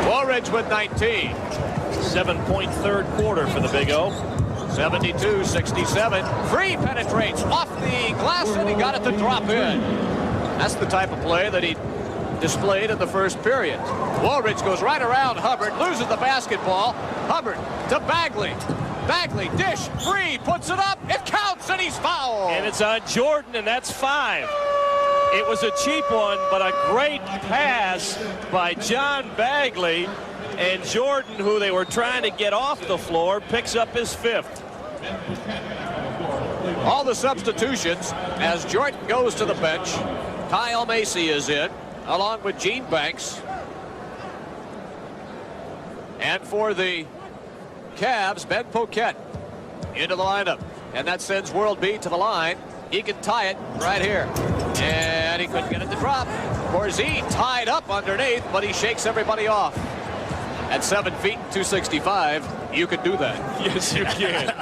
Speaker 1: Woolridge with 19.
Speaker 2: 7-point third quarter for the Big O.
Speaker 1: 72-67. Free penetrates off the glass, and he got it to drop in. That's the type of play that he displayed in the first period. Woolridge goes right around Hubbard, loses the basketball. Hubbard to Bagley. Bagley, dish, Free, puts it up, it counts, and he's fouled.
Speaker 2: And it's on Jordan, and that's 5. It was a cheap one, but a great pass by John Bagley. And Jordan, who they were trying to get off the floor, picks up his 5th.
Speaker 1: All the substitutions as Jordan goes to the bench. Kyle Macy is in, along with Gene Banks. And for the Cavs, Ben Poquette into the lineup. And that sends World B to the line. He can tie it right here. And he couldn't get it to drop. Corzine tied up underneath, but he shakes everybody off. At 7 feet, 265, you can do that.
Speaker 2: Yes, you can.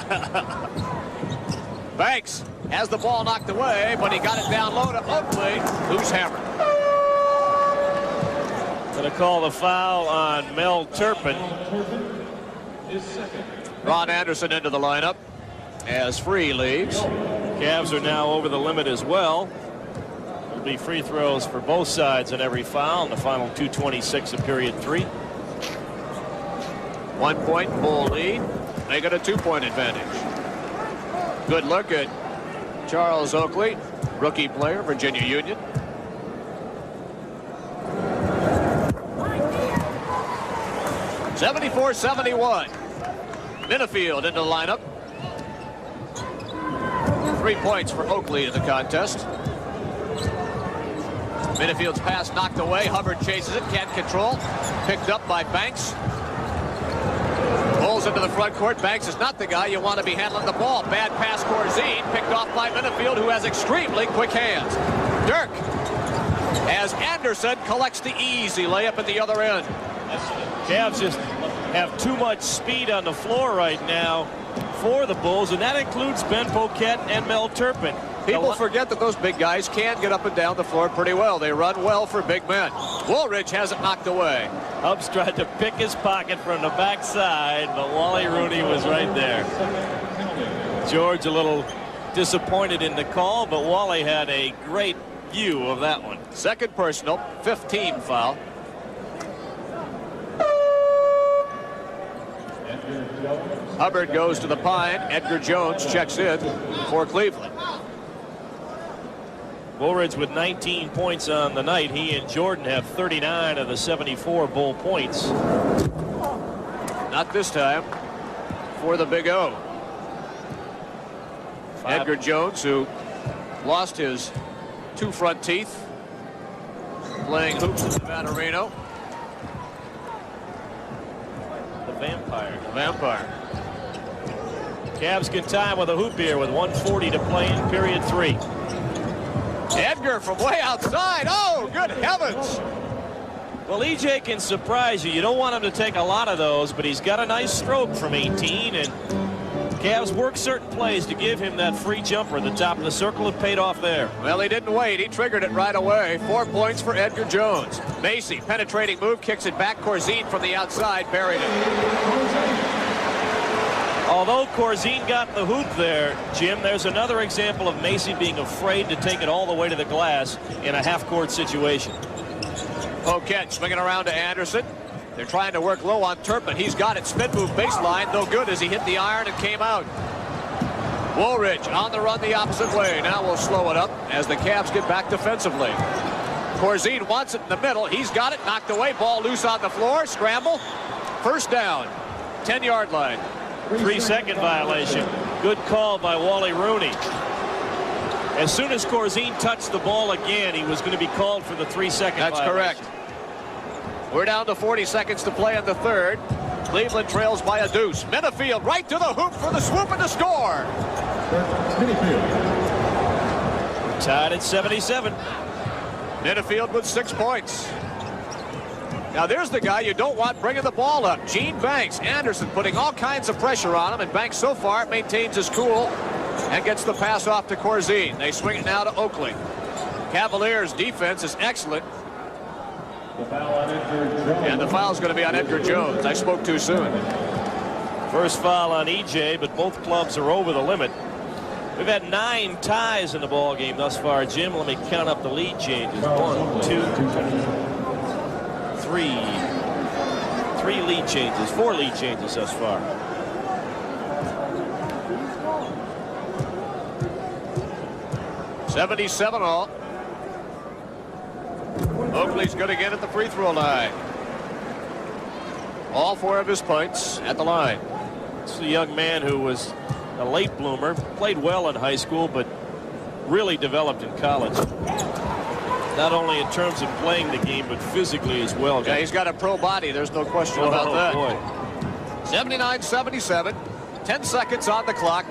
Speaker 1: Banks has the ball knocked away, but he got it down low to Oakley, who's hammered.
Speaker 2: Going to call the foul on Mel Turpin.
Speaker 1: Ron Anderson into the lineup as Free leaves.
Speaker 2: Cavs are now over the limit as well. be free throws for both sides on every foul in the final 2:26 of period 3.
Speaker 1: 1 point Bull lead. Make it a 2-point advantage. Good look at Charles Oakley, rookie player, Virginia Union. (74-71). Minifield into the lineup. 3 points for Oakley in the contest. Minifield's pass knocked away. Hubbard chases it, can't control. Picked up by Banks. Bulls into the front court. Banks is not the guy you want to be handling the ball. Bad pass, Corzine, picked off by Minifield, who has extremely quick hands. Dirk, as Anderson collects the easy layup at the other end.
Speaker 2: Cavs just have too much speed on the floor right now for the Bulls, and that includes Ben Poquette and Mel Turpin.
Speaker 1: People forget that those big guys can get up and down the floor pretty well. They run well for big men. Woolridge has it knocked away.
Speaker 2: Hubbs tried to pick his pocket from the backside, but Wally Rooney was right there. George a little disappointed in the call, but Wally had a great view of that one.
Speaker 1: Second personal, 5th team foul. Hubbard goes to the pine. Edgar Jones checks in for Cleveland.
Speaker 2: Woolridge with 19 points on the night. He and Jordan have 39 of the 74 Bull points.
Speaker 1: Not this time for the Big O. Edgar Jones, who lost his 2 front teeth playing hoops in Vatorino.
Speaker 2: The Vampire.
Speaker 1: Vampire.
Speaker 2: Cavs can tie with a hoop here with 1:40 to play in period 3.
Speaker 1: Edgar from way outside. Oh, good heavens.
Speaker 2: Well, EJ can surprise you. You don't want him to take a lot of those, but he's got a nice stroke from 18, and Cavs work certain plays to give him that free jumper. The top of the circle, it paid off there.
Speaker 1: Well, he didn't wait. He triggered it right away. 4 points for Edgar Jones. Macy, penetrating move, kicks it back. Corzine from the outside, buried it.
Speaker 2: Although Corzine got the hoop there, Jim, there's another example of Macy being afraid to take it all the way to the glass in a half-court situation.
Speaker 1: Poquette swinging around to Anderson. They're trying to work low on Turpin. He's got it. Spin move baseline. No good as he hit the iron and came out. Woolridge on the run the opposite way. Now we'll slow it up as the Cavs get back defensively. Corzine wants it in the middle. He's got it. Knocked away. Ball loose on the floor. Scramble. First down. 10-yard line.
Speaker 2: 3-second violation. Good call by Wally Rooney. As soon as Corzine touched the ball again, he was going to be called for the 3-second violation.
Speaker 1: That's correct. We're down to 40 seconds to play in the third. Cleveland trails by a deuce. Minifield right to the hoop for the swoop and the score.
Speaker 2: Tied at 77.
Speaker 1: Minifield with 6 points. Now there's the guy you don't want bringing the ball up. Gene Banks. Anderson putting all kinds of pressure on him, and Banks so far maintains his cool and gets the pass off to Corzine. They swing it now to Oakley. Cavaliers defense is excellent. And the foul's going to be on Edgar Jones. I spoke too soon.
Speaker 2: First foul on EJ, but both clubs are over the limit. We've had 9 ties in the ball game thus far. Jim, let me count up the lead changes. 1, 2, 3 lead changes. 4 lead changes thus far.
Speaker 1: $77 all. Oakley's good again at the free throw line. All 4 of his points at the line.
Speaker 2: It's a young man who was a late bloomer, played well in high school, but really developed in college. Not only in terms of playing the game, but physically as well.
Speaker 1: Yeah, he's got a pro body. There's no question about that.
Speaker 2: Boy.
Speaker 1: 79-77. 10 seconds on the clock.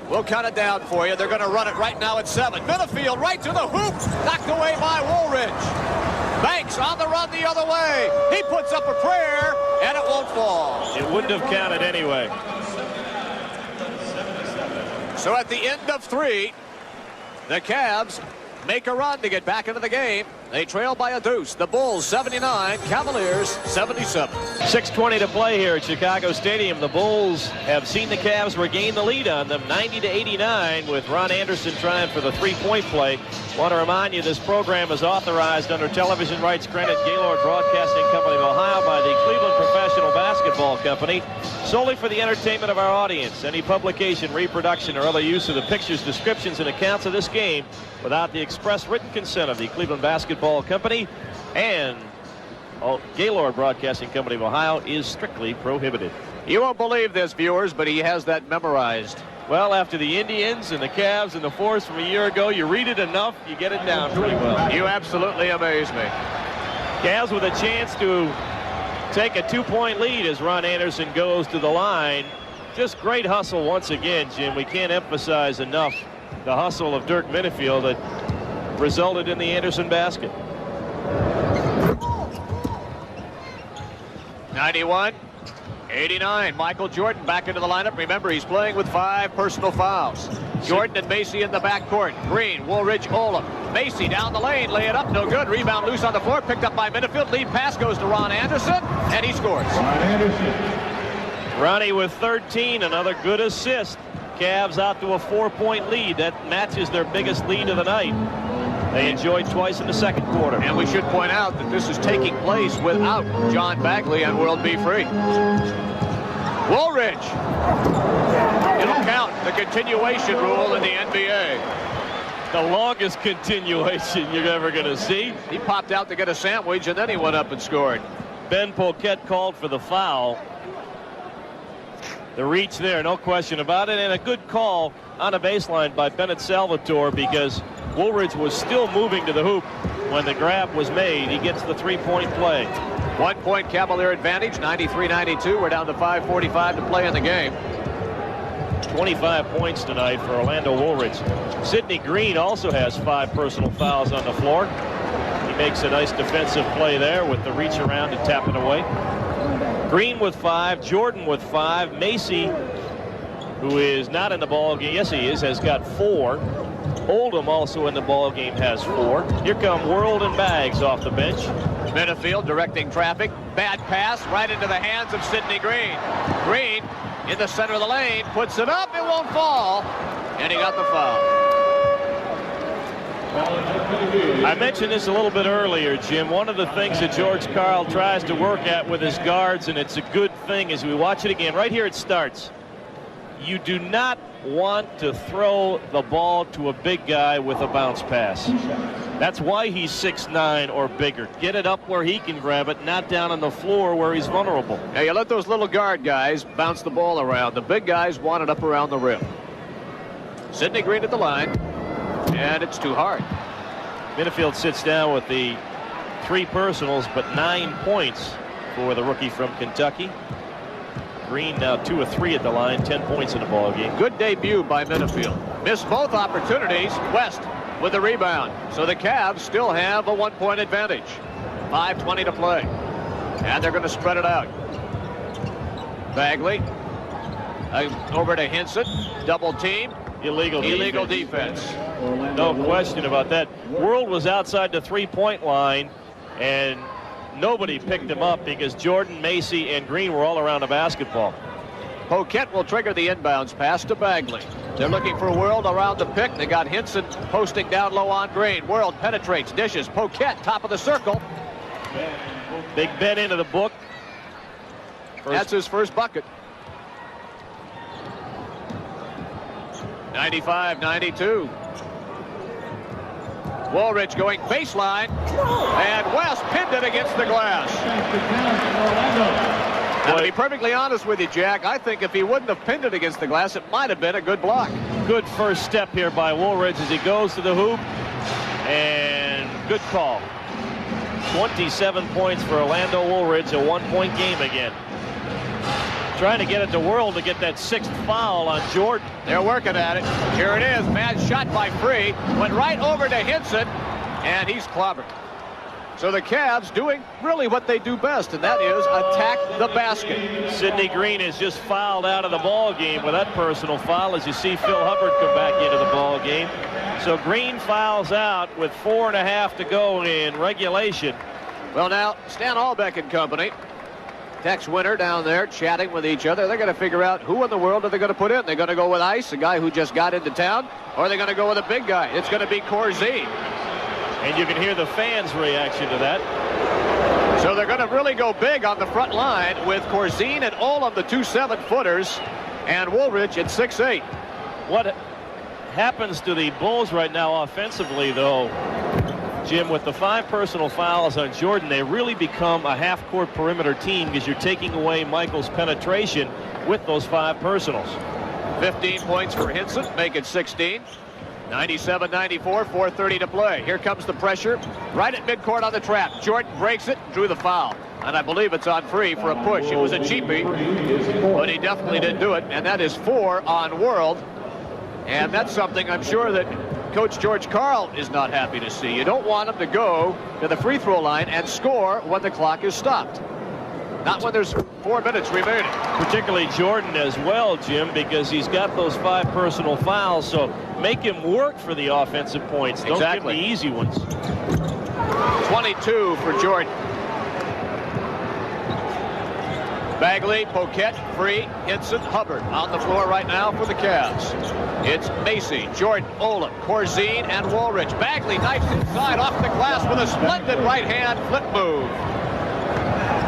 Speaker 1: We'll count it down for you. They're going to run it right now at 7. Minifield right to the hoop. Knocked away by Woolridge. Banks on the run the other way. He puts up a prayer, and it won't fall.
Speaker 2: It wouldn't have counted anyway.
Speaker 1: So at the end of 3, the Cavs make a run to get back into the game. They trail by a deuce. The Bulls 79, Cavaliers 77.
Speaker 2: 6:20 to play here at Chicago Stadium. The Bulls have seen the Cavs regain the lead on them 90-89 with Ron Anderson trying for the three-point play. Want to remind you this program is authorized under television rights granted Gaylord Broadcasting Company of Ohio by the Cleveland Professional Basketball Company solely for the entertainment of our audience. Any publication, reproduction, or other use of the pictures, descriptions, and accounts of this game without the express written consent of the Cleveland Basketball Company and Gaylord Broadcasting Company of Ohio is strictly prohibited.
Speaker 1: You won't believe this, viewers, but he has that memorized.
Speaker 2: Well, after the Indians and the Cavs and the Force from a year ago, you read it enough, you get it down pretty well.
Speaker 1: You absolutely amaze me.
Speaker 2: Cavs with a chance to take a 2-point lead as Ron Anderson goes to the line. Just great hustle once again, Jim. We can't emphasize enough the hustle of Dirk Minifield that resulted in the Anderson basket.
Speaker 1: 91, 89. Michael Jordan back into the lineup. Remember, he's playing with 5 personal fouls. Jordan and Macy in the backcourt. Green, Woolridge, Olam. Macy down the lane, lay it up, no good. Rebound loose on the floor, picked up by Minifield. Lead pass goes to Ron Anderson, and he scores.
Speaker 2: Ronnie with 13, another good assist. Cavs out to a 4-point lead. That matches their biggest lead of the night. They enjoyed twice in the second quarter.
Speaker 1: And we should point out that this is taking place without John Bagley and World Be Free. Woolridge. It'll count. The continuation rule in the NBA.
Speaker 2: The longest continuation you're ever going to see.
Speaker 1: He popped out to get a sandwich, and then he went up and scored.
Speaker 2: Ben Poquette called for the foul. The reach there, no question about it, and a good call on a baseline by Bennett Salvatore because Woolridge was still moving to the hoop when the grab was made. He gets the 3-point play.
Speaker 1: 1-point Cavalier advantage, 93-92. We're down to 5:45 to play in the game.
Speaker 2: 25 points tonight for Orlando Woolridge. Sidney Green also has 5 personal fouls on the floor. He makes a nice defensive play there with the reach around and tap it away. Green with 5, Jordan with 5, Macy, who is not in the ball game, yes he is, has got 4. Oldham also in the ball game has 4. Here come World and Baggs off the bench.
Speaker 1: Minifield directing traffic. Bad pass right into the hands of Sidney Green. Green in the center of the lane, puts it up, it won't fall, and he got the foul.
Speaker 2: I mentioned this a little bit earlier, Jim. One of the things that George Karl tries to work at with his guards, and it's a good thing as we watch it again. Right here it starts. You do not want to throw the ball to a big guy with a bounce pass. That's why he's 6'9" or bigger. Get it up where he can grab it, not down on the floor where he's vulnerable.
Speaker 1: Now you let those little guard guys bounce the ball around. The big guys want it up around the rim. Sidney Green at the line, and it's too hard.
Speaker 2: Minifield sits down with the 3 personals, but 9 points for the rookie from Kentucky. Green now 2 of 3 at the line, 10 points in the ball game.
Speaker 1: Good debut by Minifield. Missed both opportunities. West with the rebound. So the Cavs still have a 1-point advantage. 5:20 to play. And they're going to spread it out. Bagley over to Hinson. Double team.
Speaker 2: Illegal
Speaker 1: defense.
Speaker 2: No question about that. World was outside the 3-point line, and nobody picked him up because Jordan, Macy, and Green were all around the basketball.
Speaker 1: Poquette will trigger the inbounds pass to Bagley. They're looking for World around the pick. They got Hinson posting down low on Green. World penetrates, dishes. Poquette, top of the circle.
Speaker 2: Big Ben into the book.
Speaker 1: That's his first bucket. 95-92. Woolridge going baseline, and West pinned it against the glass. Now, to be perfectly honest with you, Jack, I think if he wouldn't have pinned it against the glass, it might have been a good block.
Speaker 2: Good first step here by Woolridge as he goes to the hoop, and good call. 27 points for Orlando Woolridge, a 1-point game again. Trying to get it to World to get that 6th foul on Jordan.
Speaker 1: They're working at it. Here it is. Bad shot by Free. Went right over to Hinson, and he's clobbered. So the Cavs doing really what they do best, and that is attack the basket.
Speaker 2: Sidney Green has just fouled out of the ball game with that personal foul as you see Phil Hubbard come back into the ball game. So Green fouls out with 4.5 to go in regulation.
Speaker 1: Well, now Stan Albeck and company, Tex Winter down there chatting with each other. They're going to figure out who in the world are they going to put in. They're going to go with Ice, a guy who just got into town, or are they going to go with a big guy? It's going to be Corzine.
Speaker 2: And you can hear the fans' reaction to that.
Speaker 1: So they're going to really go big on the front line with Corzine and Olam, the 2 7-footers, and Woolridge at 6'8".
Speaker 2: What happens to the Bulls right now offensively, though, Jim, with the 5 personal fouls on Jordan, they really become a half-court perimeter team because you're taking away Michael's penetration with those 5 personals.
Speaker 1: 15 points for Hinson, make it 16. 97-94, 4:30 to play. Here comes the pressure right at midcourt on the trap. Jordan breaks it, drew the foul. And I believe it's on free for a push. It was a cheapie, but he definitely didn't do it. And that is 4 on World. And that's something I'm sure that Coach George Karl is not happy to see. You don't want him to go to the free throw line and score when the clock is stopped. Not when there's 4 minutes remaining.
Speaker 2: Particularly Jordan as well, Jim, because he's got those 5 personal fouls. So make him work for the offensive points. Don't give him the easy ones.
Speaker 1: 22 for Jordan. Bagley, Poquette, free. Hinson, Hubbard on the floor right now for the Cavs. It's Macy, Jordan, Olam, Corzine, and Woolridge. Bagley knifes inside off the glass with a splendid right-hand flip move.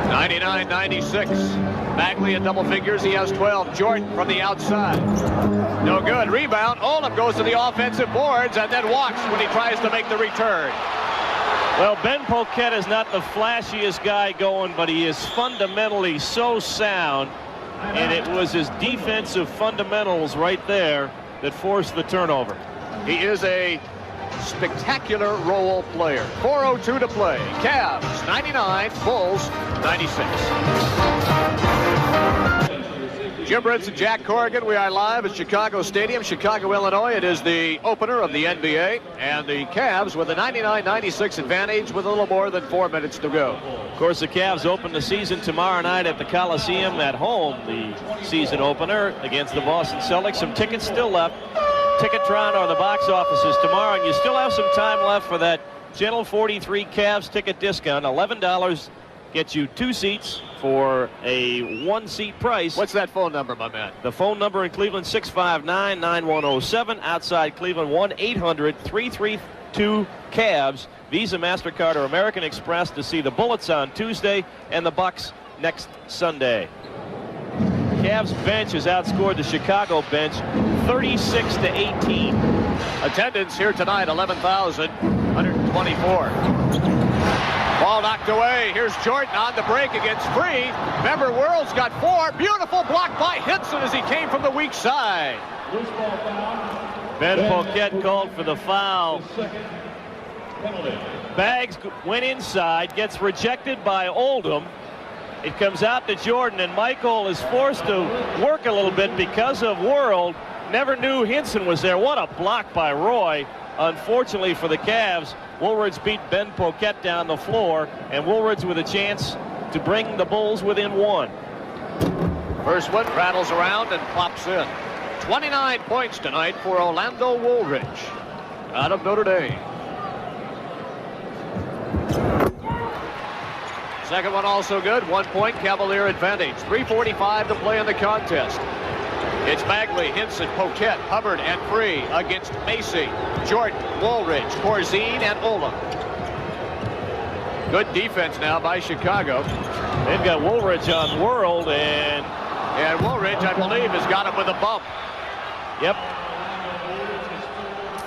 Speaker 1: 99-96. Bagley in double figures. He has 12. Jordan from the outside. No good. Rebound. Olam goes to the offensive boards and then walks when he tries to make the return.
Speaker 2: Well, Ben Poquette is not the flashiest guy going, but he is fundamentally so sound. And it was his defensive fundamentals right there that forced the turnover.
Speaker 1: He is a spectacular role player. 4:02 to play. Cavs 99, Bulls 96. Jim Ritz and Jack Corrigan. We are live at Chicago Stadium, Chicago, Illinois. It is the opener of the NBA, and the Cavs with a 99-96 advantage with a little more than 4 minutes to go.
Speaker 2: Of course, the Cavs open the season tomorrow night at the Coliseum at home. The season opener against the Boston Celtics. Some tickets still left. Ticketron or the box offices tomorrow, and you still have some time left for that Channel 43 Cavs ticket discount. $11 gets you 2 seats for a 1-seat price.
Speaker 1: What's that phone number, my man?
Speaker 2: The phone number in Cleveland, 659-9107. Outside Cleveland, 1-800-332-CAVS. Visa, MasterCard, or American Express to see the Bullets on Tuesday and the Bucks next Sunday. Cavs bench has outscored the Chicago bench 36-18.
Speaker 1: Attendance here tonight, 11,124. Ball knocked away. Here's Jordan on the break against Free. Remember, World's got 4. Beautiful block by Hinson as he came from the weak side.
Speaker 2: Ben Poquette called for the foul. Baggs went inside, gets rejected by Oldham. It comes out to Jordan, and Michael is forced to work a little bit because of World. Never knew Hinson was there. What a block by Roy. Unfortunately for the Cavs, Woolridge beat Ben Poquette down the floor, and Woolridge with a chance to bring the Bulls within 1.
Speaker 1: First one rattles around and plops in. 29 points tonight for Orlando Woolridge out of Notre Dame. Second one also good. 1-point Cavalier advantage. 3:45 to play in the contest. It's Bagley, Hinson, Poquette, Hubbard, and Free against Macy, Jordan, Woolridge, Corzine, and Olam. Good defense now by Chicago.
Speaker 2: They've got Woolridge on World, and
Speaker 1: Woolridge, I believe, has got him with a bump.
Speaker 2: Yep.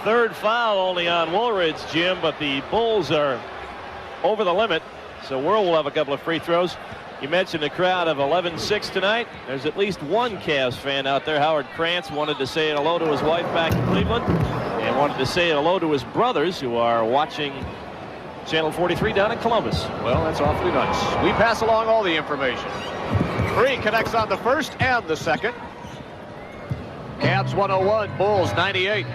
Speaker 2: Third foul only on Woolridge, Jim, but the Bulls are over the limit. So World will have a couple of free throws. You mentioned a crowd of 11-6 tonight. There's at least one Cavs fan out there. Howard Krantz wanted to say hello to his wife back in Cleveland and wanted to say hello to his brothers who are watching Channel 43 down in Columbus.
Speaker 1: Well, that's awfully nice. We pass along all the information. Free connects on the first and the second. Cavs 101, Bulls 98.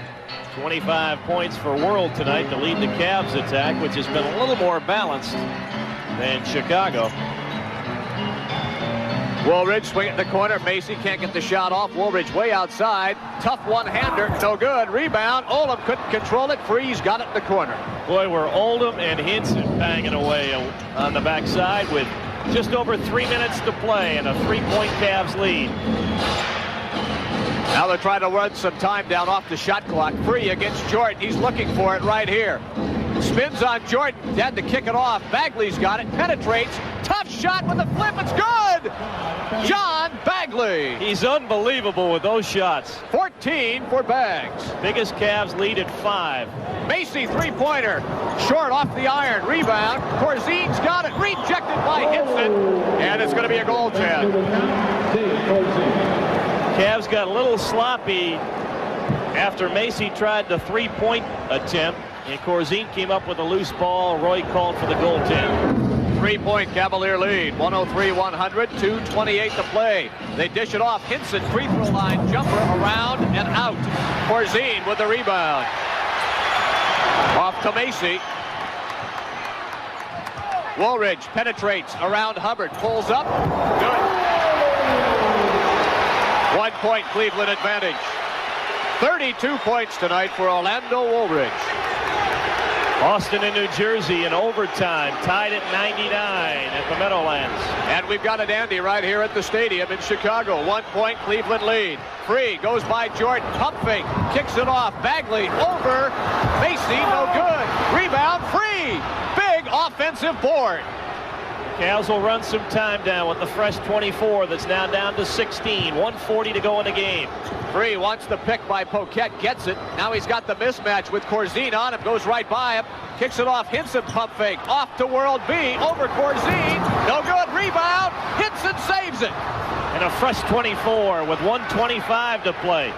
Speaker 2: 25 points for World tonight to lead the Cavs attack, which has been a little more balanced than Chicago.
Speaker 1: Woolridge swing at the corner. Macy can't get the shot off. Woolridge way outside. Tough one-hander. No good. Rebound. Oldham couldn't control it. Freeze got it in the corner.
Speaker 2: Boy, were Oldham and Hinson banging away on the backside with just over 3 minutes to play and a 3-point Cavs lead.
Speaker 1: Now they're trying to run some time down off the shot clock. Free against Jordan. He's looking for it right here. Spins on Jordan. Had to kick it off. Bagley's got it. Penetrates. Tough shot with the flip. It's good. John Bagley.
Speaker 2: He's unbelievable with those shots.
Speaker 1: 14 for Bags.
Speaker 2: Biggest Cavs lead at 5.
Speaker 1: Macy three-pointer. Short off the iron. Rebound. Corzine's got it. Rejected by Hinson. And it's going to be a goal, Chad.
Speaker 2: Cavs got a little sloppy after Macy tried the 3-point attempt. And Corzine came up with a loose ball. Roy called for the goaltend.
Speaker 1: 3-point Cavalier lead. 103-100. 2:28 to play. They dish it off. Hinson free throw line jumper around and out. Corzine with the rebound. Off to Macy. Woolridge penetrates around Hubbard. Pulls up. Good. 1-point Cleveland advantage. 32 points tonight for Orlando Woolridge.
Speaker 2: Boston and New Jersey in overtime, tied at 99 at the Meadowlands.
Speaker 1: And we've got a dandy right here at the stadium in Chicago. 1-point Cleveland lead. Free goes by Jordan. Pump fake. Kicks it off. Bagley over. Macy, no good. Rebound. Free. Big offensive board.
Speaker 2: Cavs will run some time down with the fresh 24 that's now down to 16. 1:40 to go in the game.
Speaker 1: Free wants the pick by Poquette, gets it. Now he's got the mismatch with Corzine on him, goes right by him, kicks it off. Hinson pump fake, off to World B, over Corzine, no good, rebound, Hinson saves it.
Speaker 2: And a fresh 24 with 1:25 to play.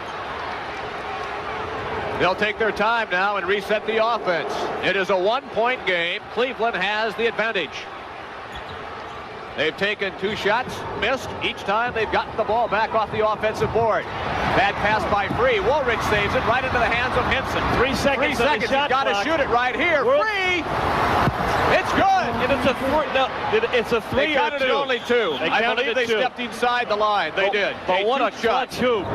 Speaker 1: They'll take their time now and reset the offense. It is a 1-point game. Cleveland has the advantage. They've taken 2 shots, missed. Each time they've gotten the ball back off the offensive board. Bad pass by Free. Woolridge saves it right into the hands of Hinson.
Speaker 2: 3 seconds.
Speaker 1: 3 seconds. He's got to shoot it right here. Free. It's good.
Speaker 2: And it's a 3. No, it's a 3
Speaker 1: they counted
Speaker 2: or 2.
Speaker 1: It only 2. I believe they stepped inside the line. They did.
Speaker 2: But what a clutch hoop.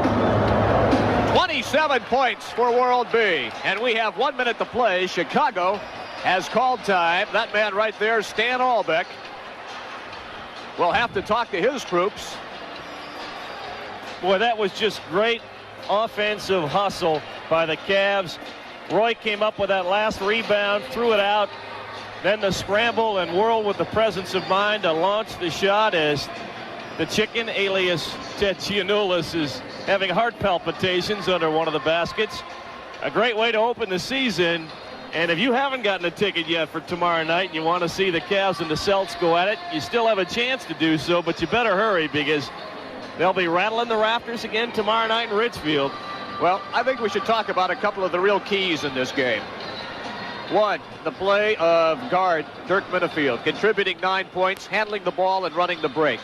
Speaker 1: 27 points for World B. And we have 1 minute to play. Chicago has called time. That man right there, Stan Albeck, will have to talk to his troops.
Speaker 2: Boy, that was just great offensive hustle by the Cavs. Roy came up with that last rebound, threw it out. Then the scramble, and World with the presence of mind to launch the shot as the chicken, alias Ted Giannoulis, is having heart palpitations under one of the baskets. A great way to open the season. And if you haven't gotten a ticket yet for tomorrow night and you want to see the Cavs and the Celts go at it, you still have a chance to do so, but you better hurry because they'll be rattling the rafters again tomorrow night in Richfield.
Speaker 1: Well, I think we should talk about a couple of the real keys in this game. One, the play of guard Dirk Minifield, contributing 9 points, handling the ball and running the break.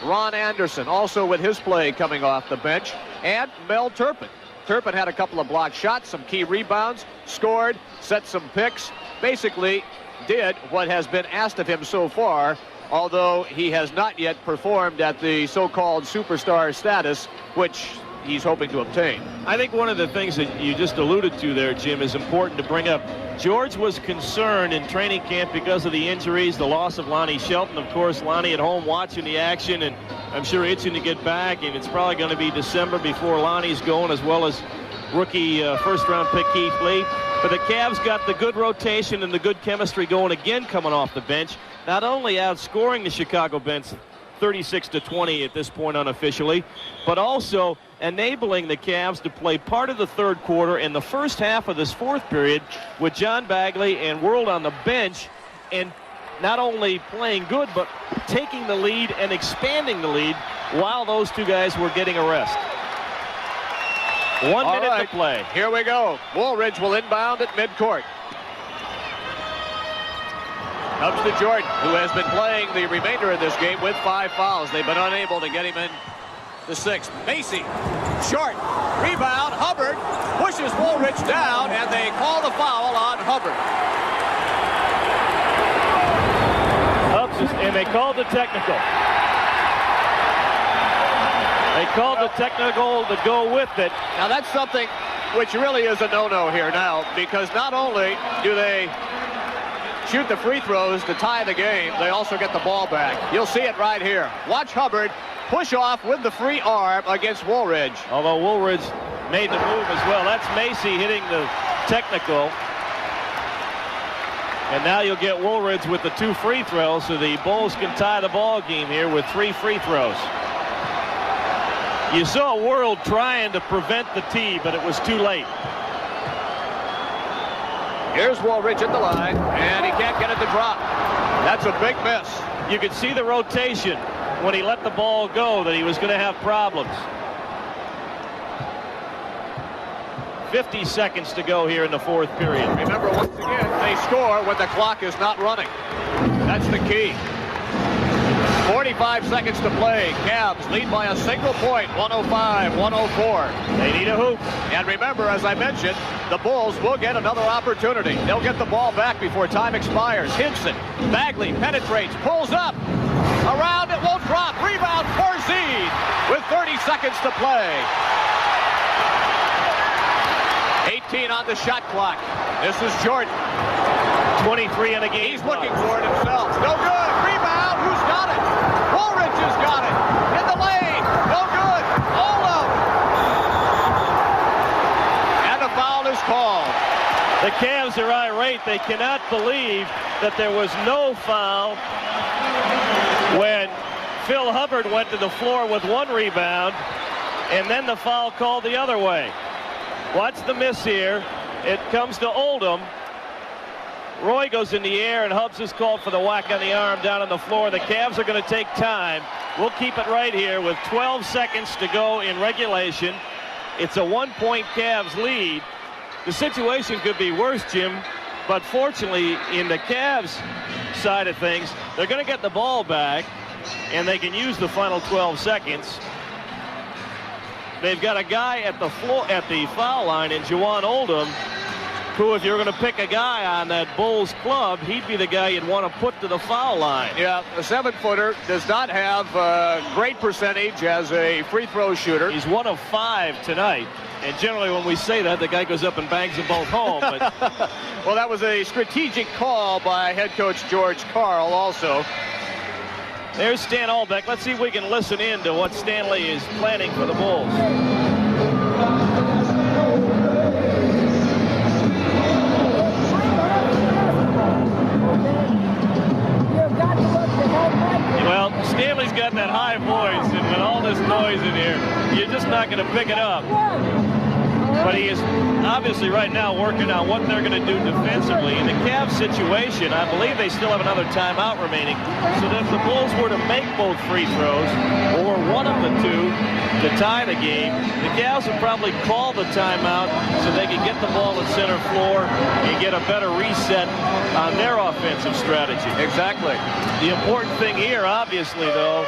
Speaker 1: Ron Anderson also with his play coming off the bench, and Mel Turpin. Turpin had a couple of blocked shots, some key rebounds, scored, set some picks, basically did what has been asked of him so far, although he has not yet performed at the so-called superstar status, which he's hoping to obtain.
Speaker 2: I think one of the things that you just alluded to there, Jim, is important to bring up. George was concerned in training camp because of the injuries, the loss of Lonnie Shelton. Of course, Lonnie at home watching the action, and I'm sure itching to get back, and it's probably going to be December before Lonnie's going, as well as rookie first-round pick Keith Lee. But the Cavs got the good rotation and the good chemistry going again coming off the bench, not only outscoring the Chicago bench 36-20 at this point unofficially, but also enabling the Cavs to play part of the third quarter in the first half of this fourth period with John Bagley and World on the bench, and not only playing good, but taking the lead and expanding the lead while those two guys were getting a rest. 1 minute to play.
Speaker 1: Here we go. Woolridge will inbound at midcourt. Comes to Jordan, who has been playing the remainder of this game with 5 fouls. They've been unable to get him in The 6th. Macy. Short. Rebound. Hubbard pushes Woolridge down, and they call the foul on Hubbard.
Speaker 2: And they called the technical. They called the technical to go with it.
Speaker 1: Now that's something which really is a no-no here now, because not only do they shoot the free throws to tie the game, they also get the ball back. You'll see it right here. Watch Hubbard push off with the free arm against Woolridge.
Speaker 2: Although Woolridge made the move as well. That's Macy hitting the technical. And now you'll get Woolridge with the 2 free throws, so the Bulls can tie the ball game here with 3 free throws. You saw World trying to prevent the tee, but it was too late.
Speaker 1: Here's Woolridge at the line, and he can't get it to drop. That's a big miss.
Speaker 2: You could see the rotation when he let the ball go that he was going to have problems. 50 seconds to go here in the 4th period.
Speaker 1: Remember, once again, they score when the clock is not running. That's the key. 45 seconds to play. Cavs lead by a single point, 105-104.
Speaker 2: They need a hoop.
Speaker 1: And remember, as I mentioned, the Bulls will get another opportunity. They'll get the ball back before time expires. Hinson, Bagley penetrates, pulls up. Around, it won't drop. Rebound, Porzingis with 30 seconds to play. 18 on the shot clock. This is Jordan.
Speaker 2: 23 in a game.
Speaker 1: He's looking for it himself. No good. Rebound. Who's got it? Woolridge has got it. In the lane. No good. Olam. And the foul is called.
Speaker 2: The Cavs are irate. They cannot believe that there was no foul when Phil Hubbard went to the floor with 1 rebound, and then the foul called the other way. Watch the miss here. It comes to Oldham. Roy goes in the air, and Hubbs is called for the whack on the arm down on the floor. The Cavs are going to take time. We'll keep it right here with 12 seconds to go in regulation. It's a 1-point Cavs lead. The situation could be worse, Jim, but fortunately, in the Cavs side of things, they're going to get the ball back, and they can use the final 12 seconds. They've got a guy at the floor at the foul line in Juwan Oldham, who, if you're going to pick a guy on that Bulls club, he'd be the guy you'd want to put to the foul line.
Speaker 1: Yeah, the 7-footer does not have a great percentage as a free throw shooter.
Speaker 2: He's 1 of 5 tonight. And generally when we say that, the guy goes up and bangs them both home. But
Speaker 1: well, that was a strategic call by head coach George Karl also.
Speaker 2: There's Stan Albeck. Let's see if we can listen in to what Stanley is planning for the Bulls. Well, Stanley's got that high voice, and with all this noise in here, you're just not going to pick it up. But he is obviously right now working on what they're going to do defensively. In the Cavs situation, I believe they still have another timeout remaining. So that if the Bulls were to make both free throws, or one of the 2 to tie the game, the Cavs would probably call the timeout so they can get the ball at center floor and get a better reset on their offensive strategy.
Speaker 1: Exactly.
Speaker 2: The important thing here, obviously, though,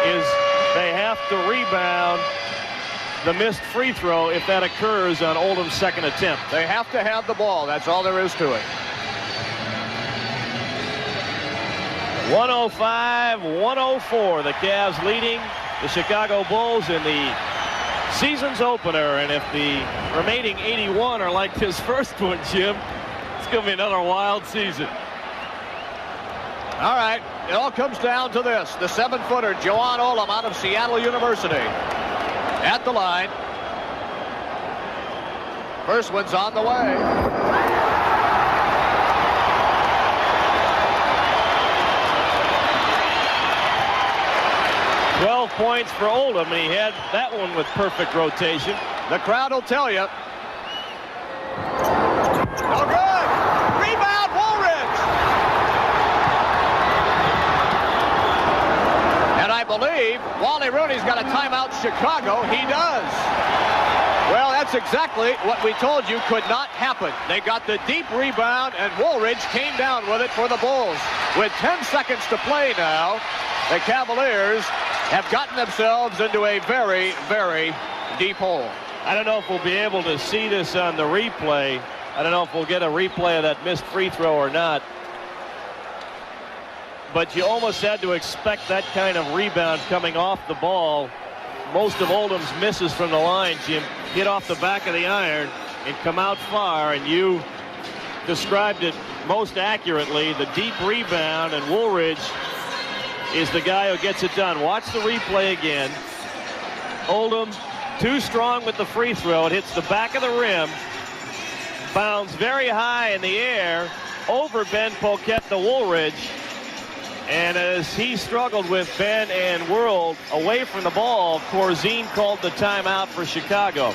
Speaker 2: is they have to rebound the missed free throw if that occurs on Oldham's second attempt.
Speaker 1: They have to have the ball. That's all there is to it.
Speaker 2: 105-104. The Cavs leading the Chicago Bulls in the season's opener. And if the remaining 81 are like his first one, Jim, it's going to be another wild season.
Speaker 1: All right. It all comes down to this. The 7-footer, Juwan Olam, out of Seattle University. At the line. First one's on the way.
Speaker 2: $12 points for Oldham, and he had that one with perfect rotation.
Speaker 1: The crowd will tell you. No good. Rebound, Woolridge. And I believe Wally Rooney's got a timeout. Chicago. He does. Well, that's exactly what we told you could not happen. They got the deep rebound, and Woolridge came down with it for the Bulls. With 10 seconds to play now, the Cavaliers have gotten themselves into a very, very deep hole.
Speaker 2: I don't know if we'll be able to see this on the replay. I don't know if we'll get a replay of that missed free throw or not. But you almost had to expect that kind of rebound coming off the ball. Most of Oldham's misses from the line, Jim, hit off the back of the iron and come out far, and you described it most accurately. The deep rebound, and Woolridge is the guy who gets it done. Watch the replay again. Oldham too strong with the free throw. It hits the back of the rim, bounds very high in the air over Ben Poquette to Woolridge. And as he struggled with Ben and World away from the ball, Corzine called the timeout for Chicago.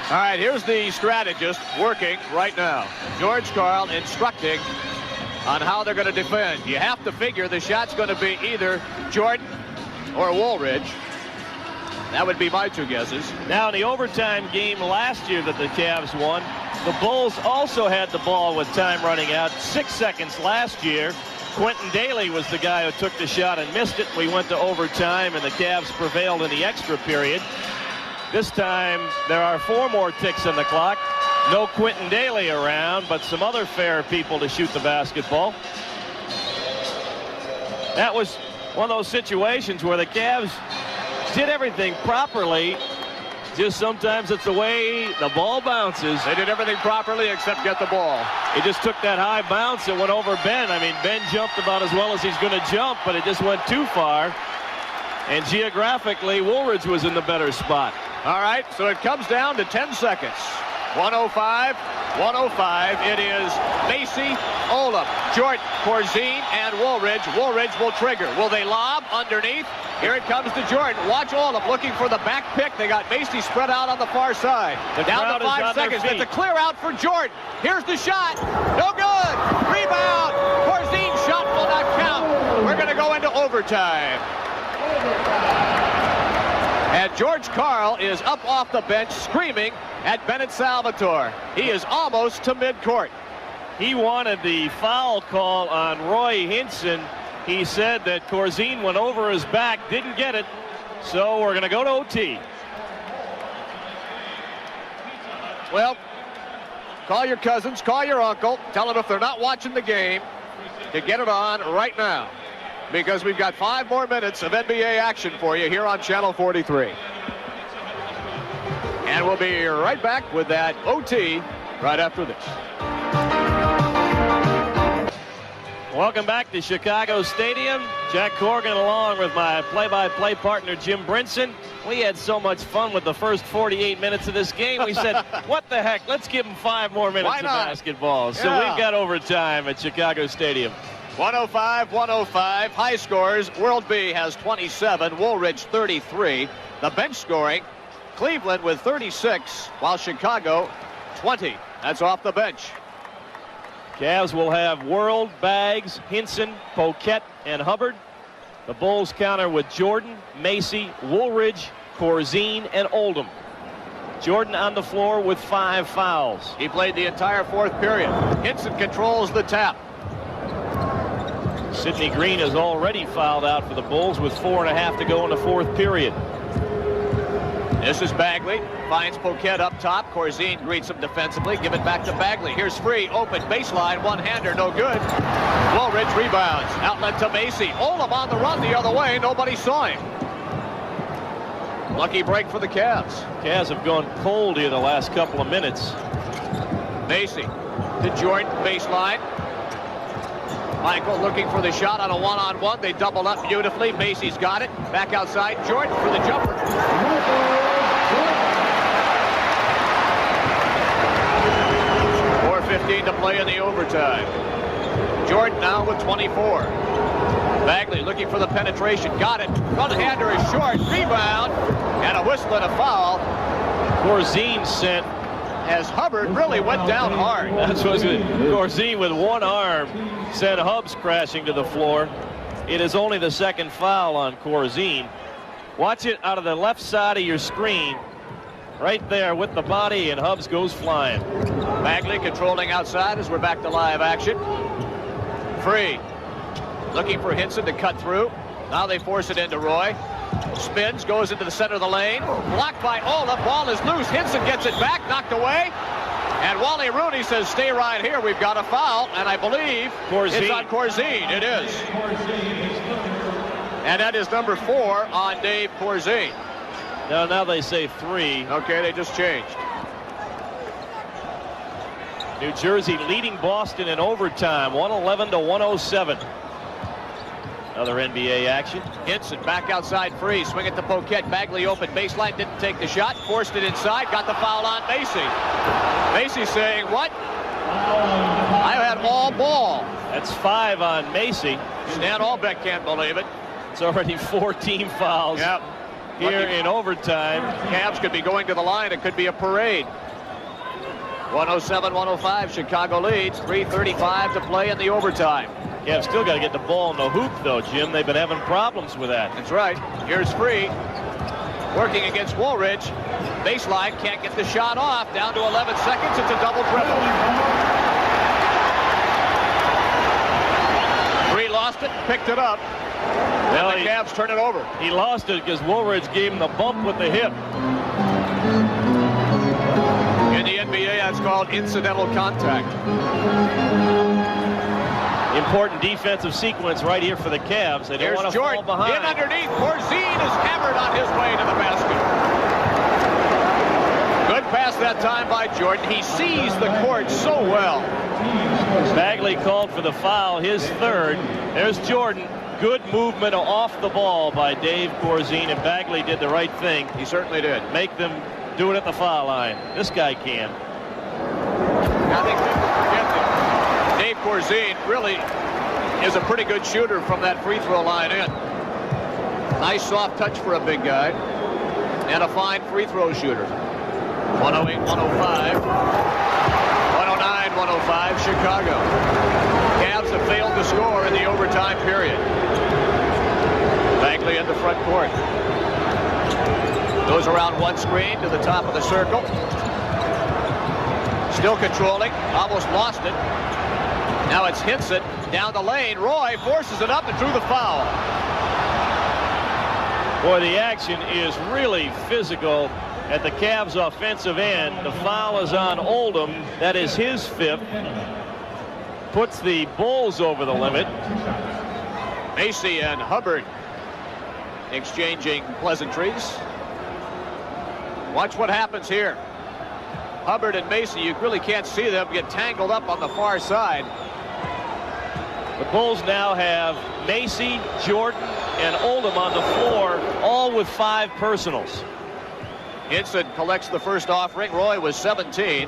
Speaker 1: All right, here's the strategist working right now. George Karl instructing on how they're going to defend. You have to figure the shot's going to be either Jordan or Woolridge. That would be my two guesses.
Speaker 2: Now, in the overtime game last year that the Cavs won, the Bulls also had the ball with time running out. 6 seconds last year. Quentin Daly was the guy who took the shot and missed it. We went to overtime, and the Cavs prevailed in the extra period. This time, there are 4 more ticks on the clock. No Quentin Daly around, but some other fair people to shoot the basketball. That was one of those situations where the Cavs did everything properly. Just sometimes it's the way the ball bounces.
Speaker 1: They did everything properly except get the ball.
Speaker 2: He just took that high bounce and went over Ben. I mean, Ben jumped about as well as he's going to jump, but it just went too far. And geographically, Woolridge was in the better spot.
Speaker 1: All right, so it comes down to 10 seconds. 105, 105. It is Macy, Oldham, Jordan, Corzine, and Woolridge. Woolridge will trigger. Will they lob underneath? Here it comes to Jordan. Watch Oldham looking for the back pick. They got Macy spread out on the far side. Down to 5 seconds. It's a clear out for Jordan. Here's the shot. No good. Rebound. Corzine's shot will not count. We're going to go into overtime. And George Karl is up off the bench screaming at Bennett Salvatore. He is almost to midcourt.
Speaker 2: He wanted the foul call on Roy Hinson. He said that Corzine went over his back, didn't get it, so we're going to go to OT.
Speaker 1: Well, call your cousins, call your uncle, tell them if they're not watching the game to get it on right now, because we've got 5 more minutes of NBA action for you here on Channel 43. And we'll be right back with that OT right after this.
Speaker 2: Welcome back to Chicago Stadium. Jack Corrigan along with my play-by-play partner Jim Brinson. We had so much fun with the first 48 minutes of this game. We said, what the heck, let's give them 5 more minutes of basketball. So we've got overtime at Chicago Stadium.
Speaker 1: 105-105. High scores. World B has 27. Woolridge 33. The bench scoring. Cleveland with 36, while Chicago 20. That's off the bench.
Speaker 2: Cavs will have World, Baggs, Hinson, Poquette, and Hubbard. The Bulls counter with Jordan, Macy, Woolridge, Corzine, and Oldham. Jordan on the floor with 5 fouls.
Speaker 1: He played the entire 4th period. Hinson controls the tap.
Speaker 2: Sidney Green is already fouled out for the Bulls with 4.5 to go in the 4th period.
Speaker 1: This is Bagley. Finds Poquette up top. Corzine greets him defensively. Give it back to Bagley. Here's free. Open baseline. One-hander. No good. Woolridge rebounds. Outlet to Macy. Oldham on the run the other way. Nobody saw him. Lucky break for the Cavs.
Speaker 2: Cavs have gone cold here the last couple of minutes.
Speaker 1: Macy to Jordan. Baseline. Michael looking for the shot on a one-on-one. They double up beautifully. Macy's got it. Back outside. Jordan for the jumper. 4:15 to play in the overtime. Jordan now with 24. Bagley looking for the penetration. Got it. One-hander is short. Rebound. And a whistle and a foul.
Speaker 2: Corzine sent.
Speaker 1: As Hubbard really went down hard.
Speaker 2: That's what it. Corzine with one arm sent Hubbs crashing to the floor. It is only the 2nd foul on Corzine. Watch it out of the left side of your screen. Right there with the body, and Hubbs goes flying.
Speaker 1: Bagley controlling outside as we're back to live action. Free. Looking for Hinson to cut through. Now they force it into Roy. Spins, goes into the center of the lane. Blocked by Ola. Ball is loose. Hinson gets it back, knocked away. And Wally Rooney says, stay right here. We've got a foul. And I believe it's on Corzine. It is. And that is number 4 on Dave Corzine.
Speaker 2: Now they say 3.
Speaker 1: Okay, they just changed.
Speaker 2: New Jersey leading Boston in overtime, 111-107. Other NBA action.
Speaker 1: Hinson back outside free. Swing it to Poquette. Bagley open baseline. Didn't take the shot. Forced it inside. Got the foul on Macy. Macy saying, what? I had all ball.
Speaker 2: That's 5 on Macy.
Speaker 1: Stan Albeck can't believe it.
Speaker 2: It's already 4 team fouls here in overtime.
Speaker 1: Cavs could be going to the line. It could be a parade. 107-105. Chicago leads. 3:35 to play in the overtime.
Speaker 2: Cavs still got to get the ball in the hoop, though, Jim. They've been having problems with that.
Speaker 1: That's right. Here's Free. Working against Woolridge. Baseline. Can't get the shot off. Down to 11 seconds. It's a double dribble. Free lost it. Picked it up. Well, the Cavs turn it over.
Speaker 2: He lost it because Woolridge gave him the bump with the hip.
Speaker 1: In the NBA, that's called incidental contact.
Speaker 2: Important defensive sequence right here for the Cavs. They don't want to fall behind.
Speaker 1: In underneath. Corzine is hammered on his way to the basket. Good pass that time by Jordan. He sees the court so well.
Speaker 2: Bagley called for the foul, his 3rd. There's Jordan. Good movement off the ball by Dave Corzine, and Bagley did the right thing.
Speaker 1: He certainly did.
Speaker 2: Make them do it at the foul line. This guy can.
Speaker 1: I think people forget that Dave Corzine really is a pretty good shooter from that free throw line in. Nice soft touch for a big guy. And a fine free throw shooter. 108-105. 109-105 Chicago. Cavs have failed to score in the overtime period. Bagley in the front court. Goes around one screen to the top of the circle. Still controlling. Almost lost it. Now it's Hinson down the lane. Roy forces it up and drew the foul.
Speaker 2: Boy, the action is really physical at the Cavs offensive end. The foul is on Oldham. That is his 5th. Puts the Bulls over the limit.
Speaker 1: Macy and Hubbard exchanging pleasantries. Watch what happens here. Hubbard and Macy, you really can't see them get tangled up on the far side.
Speaker 2: The Bulls now have Macy, Jordan, and Oldham on the floor, all with 5 personals.
Speaker 1: Hinson collects the first offering. Roy was 17.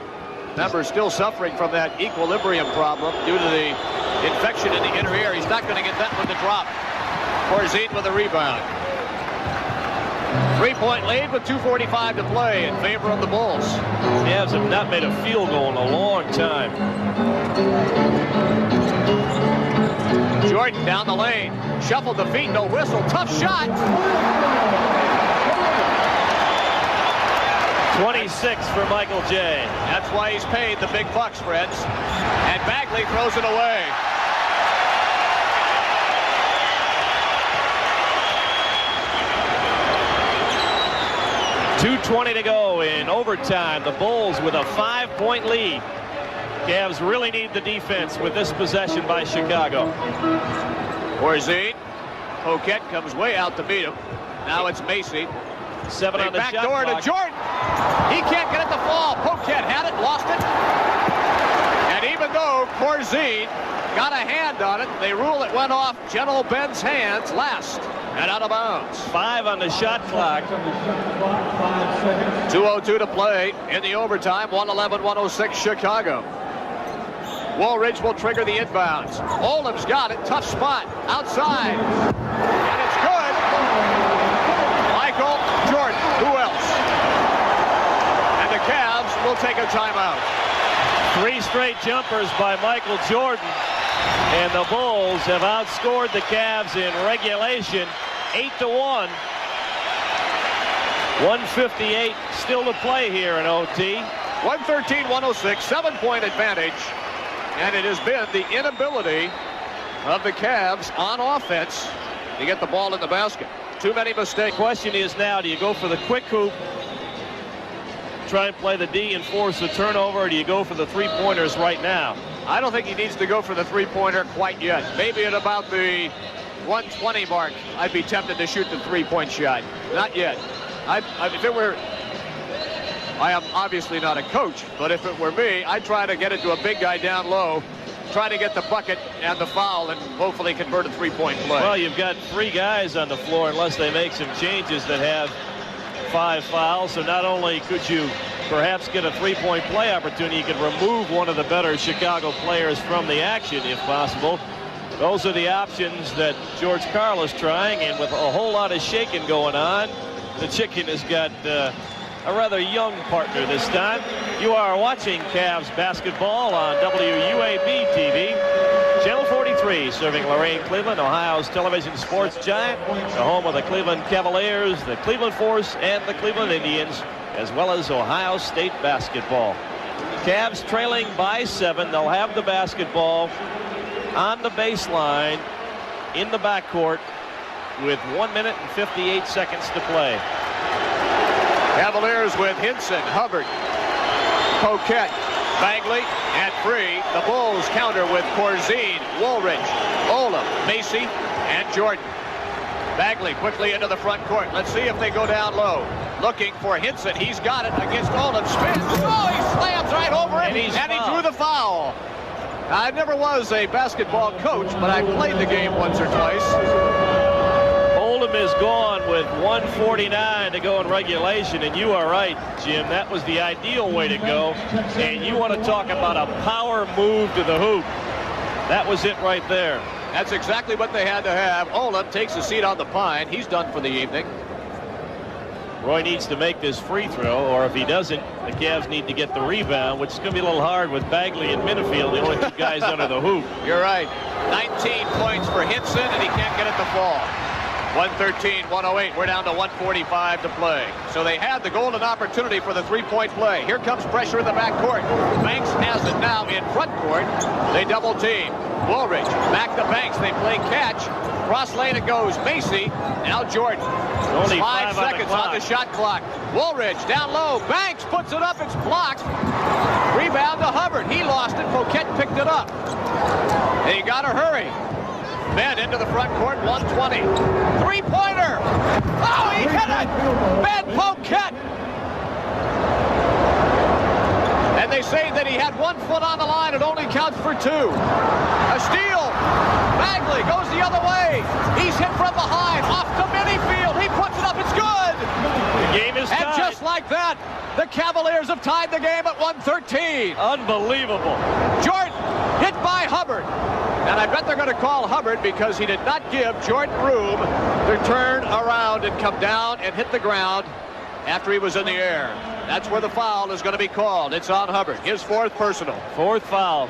Speaker 1: Remember, still suffering from that equilibrium problem due to the infection in the inner ear. He's not going to get that one to drop. Corzine with a rebound. 3-point lead with 2:45 to play in favor of the Bulls.
Speaker 2: Cavs have not made a field goal in a long time.
Speaker 1: Jordan down the lane. Shuffled the feet, no whistle. Tough shot.
Speaker 2: 26 for Michael J.
Speaker 1: That's why he's paid the big bucks, friends. And Bagley throws it away.
Speaker 2: .220 to go in overtime. The Bulls with a 5-point lead. Cavs really need the defense with this possession by Chicago.
Speaker 1: Corzine. Poquette comes way out to meet him. Now it's Macy.
Speaker 2: 7 on the
Speaker 1: back
Speaker 2: shot
Speaker 1: door
Speaker 2: clock.
Speaker 1: to Jordan. He can't get it to fall. Poquette had it, lost it. And even though Corzine got a hand on it, they rule it went off General Ben's hands last and out of bounds.
Speaker 2: 5 on the shot clock.
Speaker 1: 2:02 to play in the overtime. 111-106 Chicago. Woolridge will trigger the inbounds. Olam's got it. Tough spot. Outside. And it's good. Michael Jordan. Who else? And the Cavs will take a timeout.
Speaker 2: 3 straight jumpers by Michael Jordan. And the Bulls have outscored the Cavs in regulation 8-1. 1:58 still to play here in OT.
Speaker 1: 113-106. 7-point advantage. And it has been the inability of the Cavs on offense to get the ball in the basket. too many mistakes.
Speaker 2: Question is now, do you go for the quick hoop, try and play the D and force the turnover, or do you go for the three-pointers right now?
Speaker 1: I don't think he needs to go for the three-pointer quite yet. Maybe at about the 120 mark, I'd be tempted to shoot the three-point shot. Not yet. If it were, I am obviously not a coach, but if it were me, I'd try to get it to a big guy down low, try to get the bucket and the foul, and hopefully convert a three-point play.
Speaker 2: Well, you've got 3 guys on the floor unless they make some changes that have 5 fouls. So not only could you perhaps get a three-point play opportunity, you could remove one of the better Chicago players from the action if possible. Those are the options that George Karl is trying, and with a whole lot of shaking going on, the Chicken has got a rather young partner this time. You are watching Cavs basketball on WUAB TV. Channel 43, serving Lorain, Cleveland, Ohio's television sports giant, the home of the Cleveland Cavaliers, the Cleveland Force, and the Cleveland Indians, as well as Ohio State basketball. Cavs trailing by 7. They'll have the basketball on the baseline in the backcourt with 1 minute and 58 seconds to play.
Speaker 1: Cavaliers with Hinson, Hubbard, Poquette, Bagley, and Free. The Bulls counter with Corzine, Woolridge, Olam, Macy, and Jordan. Bagley quickly into the front court. Let's see if they go down low. Looking for Hinson. He's got it against Olam. Spins. Oh, he slams right over him, and he drew the foul. I never was a basketball coach, but I played the game once or twice.
Speaker 2: Olam is gone with 1:49 to go in regulation, and you are right, Jim. That was the ideal way to go. And you want to talk about a power move to the hoop. That was it right there.
Speaker 1: That's exactly what they had to have. Olam takes a seat on the pine. He's done for the evening.
Speaker 2: Roy needs to make this free throw, or if he doesn't, the Cavs need to get the rebound, which is going to be a little hard with Bagley and Minifield, the only 2 guys under the hoop.
Speaker 1: You're right. 19 points for Hinson, and he can't get it to fall. 113-108. We're down to 1:45 to play. So they had the golden opportunity for the three-point play. Here comes pressure in the backcourt. Banks has it now in front court. They double team. Woolridge back to Banks. They play catch. Cross lane it goes. Macy. Now Jordan.
Speaker 2: Only
Speaker 1: 5 seconds on the shot clock. Woolridge down low. Banks puts it up. It's blocked. Rebound to Hubbard. He lost it. Poquette picked it up. And you got to hurry. Ben into the front court, 120. Three-pointer. Oh, he hit it. Ben Poquette. And they say that he had 1 foot on the line. It only counts for 2. A steal. Bagley goes the other way. He's hit from behind. Off to Minifield. He puts it up. It's good.
Speaker 2: The game is tied.
Speaker 1: And just like that, the Cavaliers have tied the game at 113.
Speaker 2: Unbelievable.
Speaker 1: Jordan hit by Hubbard. And I bet they're going to call Hubbard because he did not give Jordan room to turn around and come down and hit the ground after he was in the air. That's where the foul is going to be called. It's on Hubbard. His 4th personal.
Speaker 2: 4th foul.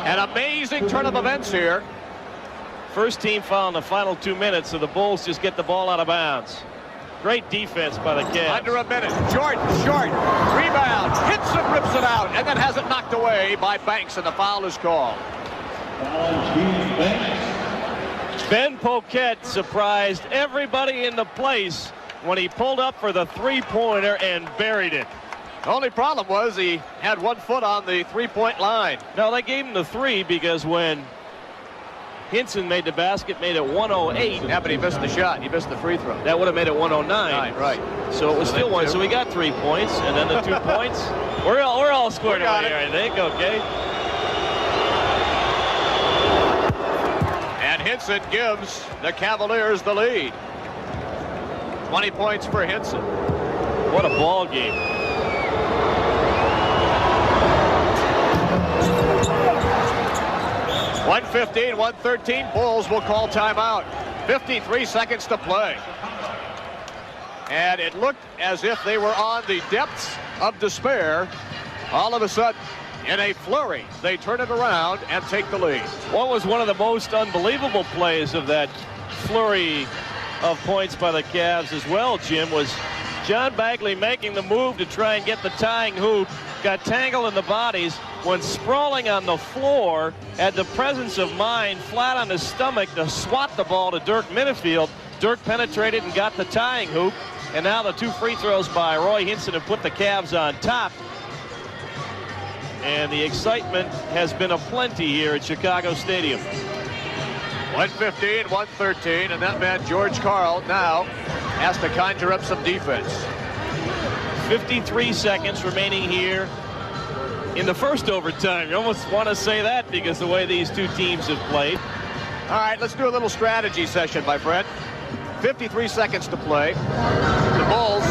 Speaker 1: An amazing turn of events here.
Speaker 2: First team foul in the final 2 minutes, so the Bulls just get the ball out of bounds. Great defense by the Cavs.
Speaker 1: Under a minute. Jordan, short. Rebound. Hits it, rips it out, and then has it knocked away by Banks, and the foul is called.
Speaker 2: Ben Poquette surprised everybody in the place when he pulled up for the three-pointer and buried it.
Speaker 1: The only problem was he had 1 foot on the three-point line.
Speaker 2: No, they gave him the 3 because when Hinson made the basket, made it 108.
Speaker 1: Yeah, but he missed the shot. He missed the free throw.
Speaker 2: That would have made it 109.
Speaker 1: Right.
Speaker 2: So it was still 1. So we got 3 points, and then the 2 points. We're all squared away here, I think. Okay.
Speaker 1: And Hinson gives the Cavaliers the lead. 20 points for Hinson.
Speaker 2: What a ball game.
Speaker 1: .115, 113. Bulls will call timeout. 53 seconds to play. And it looked as if they were on the depths of despair. All of a sudden, in a flurry, they turn it around and take the lead.
Speaker 2: What was one of the most unbelievable plays of that flurry of points by the Cavs as well, Jim, was John Bagley making the move to try and get the tying hoop, got tangled in the bodies, when sprawling on the floor, had the presence of mind flat on his stomach to swat the ball to Dirk Minifield. Dirk penetrated and got the tying hoop. And now the 2 free throws by Roy Hinson have put the Cavs on top. And the excitement has been aplenty here at Chicago Stadium.
Speaker 1: 115, 113, and that man George Karl now has to conjure up some defense.
Speaker 2: 53 seconds remaining here in the first overtime. You almost want to say that because the way these two teams have played.
Speaker 1: All right, let's do a little strategy session, my friend. 53 seconds to play. The Bulls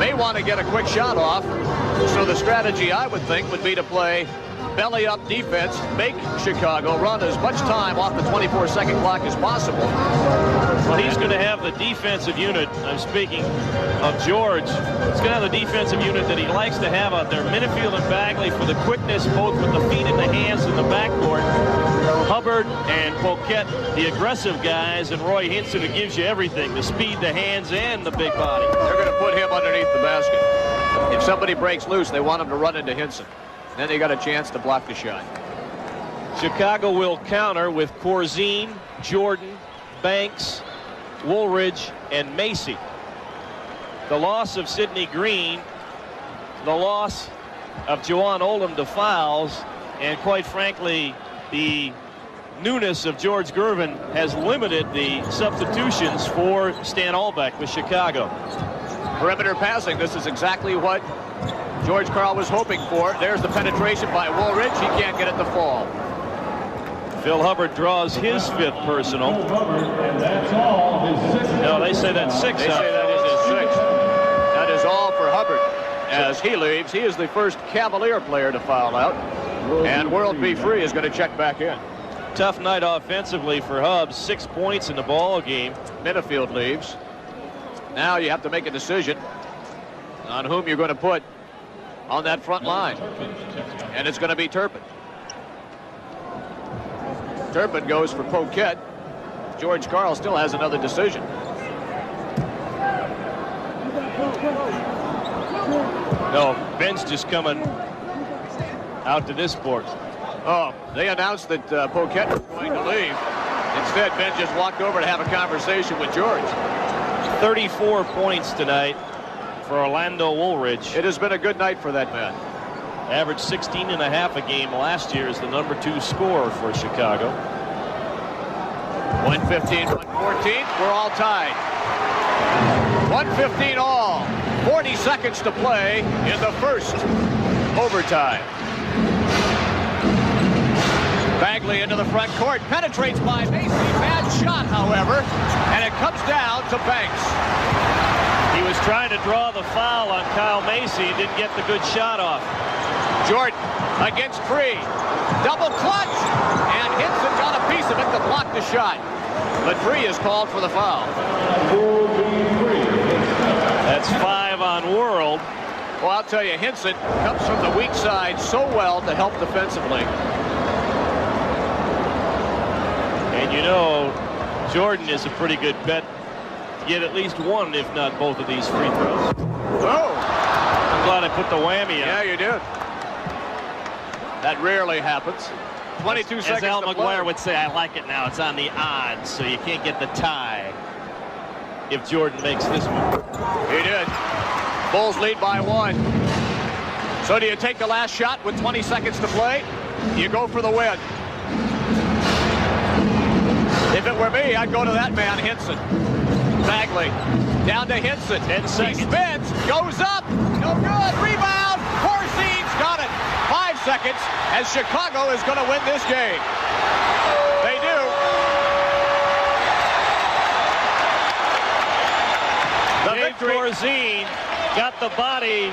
Speaker 1: may want to get a quick shot off. So the strategy, I would think, would be to play belly-up defense, make Chicago run as much time off the 24-second clock as possible.
Speaker 2: Well, he's going to have the defensive unit. I'm speaking of George. He's going to have the defensive unit that he likes to have out there. Minifield and Bagley for the quickness, both with the feet and the hands in the backcourt. Hubbard and Poquette, the aggressive guys, and Roy Hinson, who gives you everything, the speed, the hands, and the big body.
Speaker 1: They're going to put him underneath the basket. If somebody breaks loose, they want him to run into Hinson. Then they got a chance to block the shot.
Speaker 2: Chicago will counter with Corzine, Jordan, Banks, Woolridge, and Macy. The loss of Sidney Green, the loss of Juwan Oldham to fouls, and quite frankly, the newness of George Gervin has limited the substitutions for Stan Albeck with Chicago.
Speaker 1: Perimeter passing, this is exactly what George Karl was hoping for. There's the penetration by Woolridge. He can't get it to fall.
Speaker 2: Phil Hubbard draws his 5th personal.
Speaker 3: And that's all. His 6th.
Speaker 2: No, they say that's 6.
Speaker 1: They say that is his 6th. That is all for Hubbard. As he leaves, he is the first Cavalier player to foul out. And World B. Free is going to check back in.
Speaker 2: Tough night offensively for Hubbs. 6 points in the ball game.
Speaker 1: Minifield leaves. Now you have to make a decision on whom you're going to put on that front line. And it's going to be Turpin. Turpin goes for Poquette. George Karl still has another decision.
Speaker 2: No, Ben's just coming out to this board.
Speaker 1: Oh, they announced that Poquette was going to leave. Instead, Ben just walked over to have a conversation with George.
Speaker 2: 34 points tonight for Orlando Woolridge.
Speaker 1: It has been a good night for that man.
Speaker 2: Averaged 16.5 a game last year as the #2 scorer for Chicago.
Speaker 1: 115, 114. We're all tied. 115 all. 40 seconds to play in the first overtime. Bagley into the front court. Penetrates by Macy. Bad shot, however. And it comes down to Banks.
Speaker 2: He was trying to draw the foul on Kyle Macy and didn't get the good shot off.
Speaker 1: Jordan against Free. Double clutch. And Hinson got a piece of it to block the shot. But Free is called for the foul.
Speaker 2: That's 5 on World.
Speaker 1: Well, I'll tell you, Hinson comes from the weak side so well to help defensively.
Speaker 2: And you know, Jordan is a pretty good bet to get at least one, if not both of these free throws.
Speaker 1: Oh!
Speaker 2: I'm glad I put the whammy in.
Speaker 1: Yeah, you did. That rarely happens. 22 seconds
Speaker 2: As Al
Speaker 1: to
Speaker 2: McGuire
Speaker 1: play.
Speaker 2: would say, I like it now. It's on the odds, so you can't get the tie if Jordan makes this one.
Speaker 1: He did. Bulls lead by 1. So do you take the last shot with 20 seconds to play? You go for the win. If it were me, I'd go to that man, Hinson. Bagley down to Hinson.
Speaker 2: 10 seconds.
Speaker 1: He spins, goes up, no good, rebound. Corsine's got it. 5 seconds as Chicago is going to win this game. They do.
Speaker 2: Dave Corzine got the body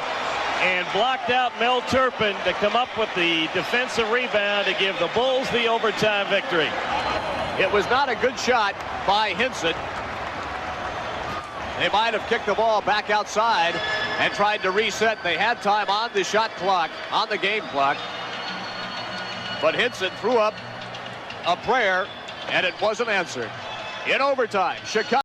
Speaker 2: and blocked out Mel Turpin to come up with the defensive rebound to give the Bulls the overtime victory.
Speaker 1: It was not a good shot by Hinson. They might have kicked the ball back outside and tried to reset. They had time on the shot clock, on the game clock. But Hinson threw up a prayer, and it wasn't answered. In overtime, Chicago.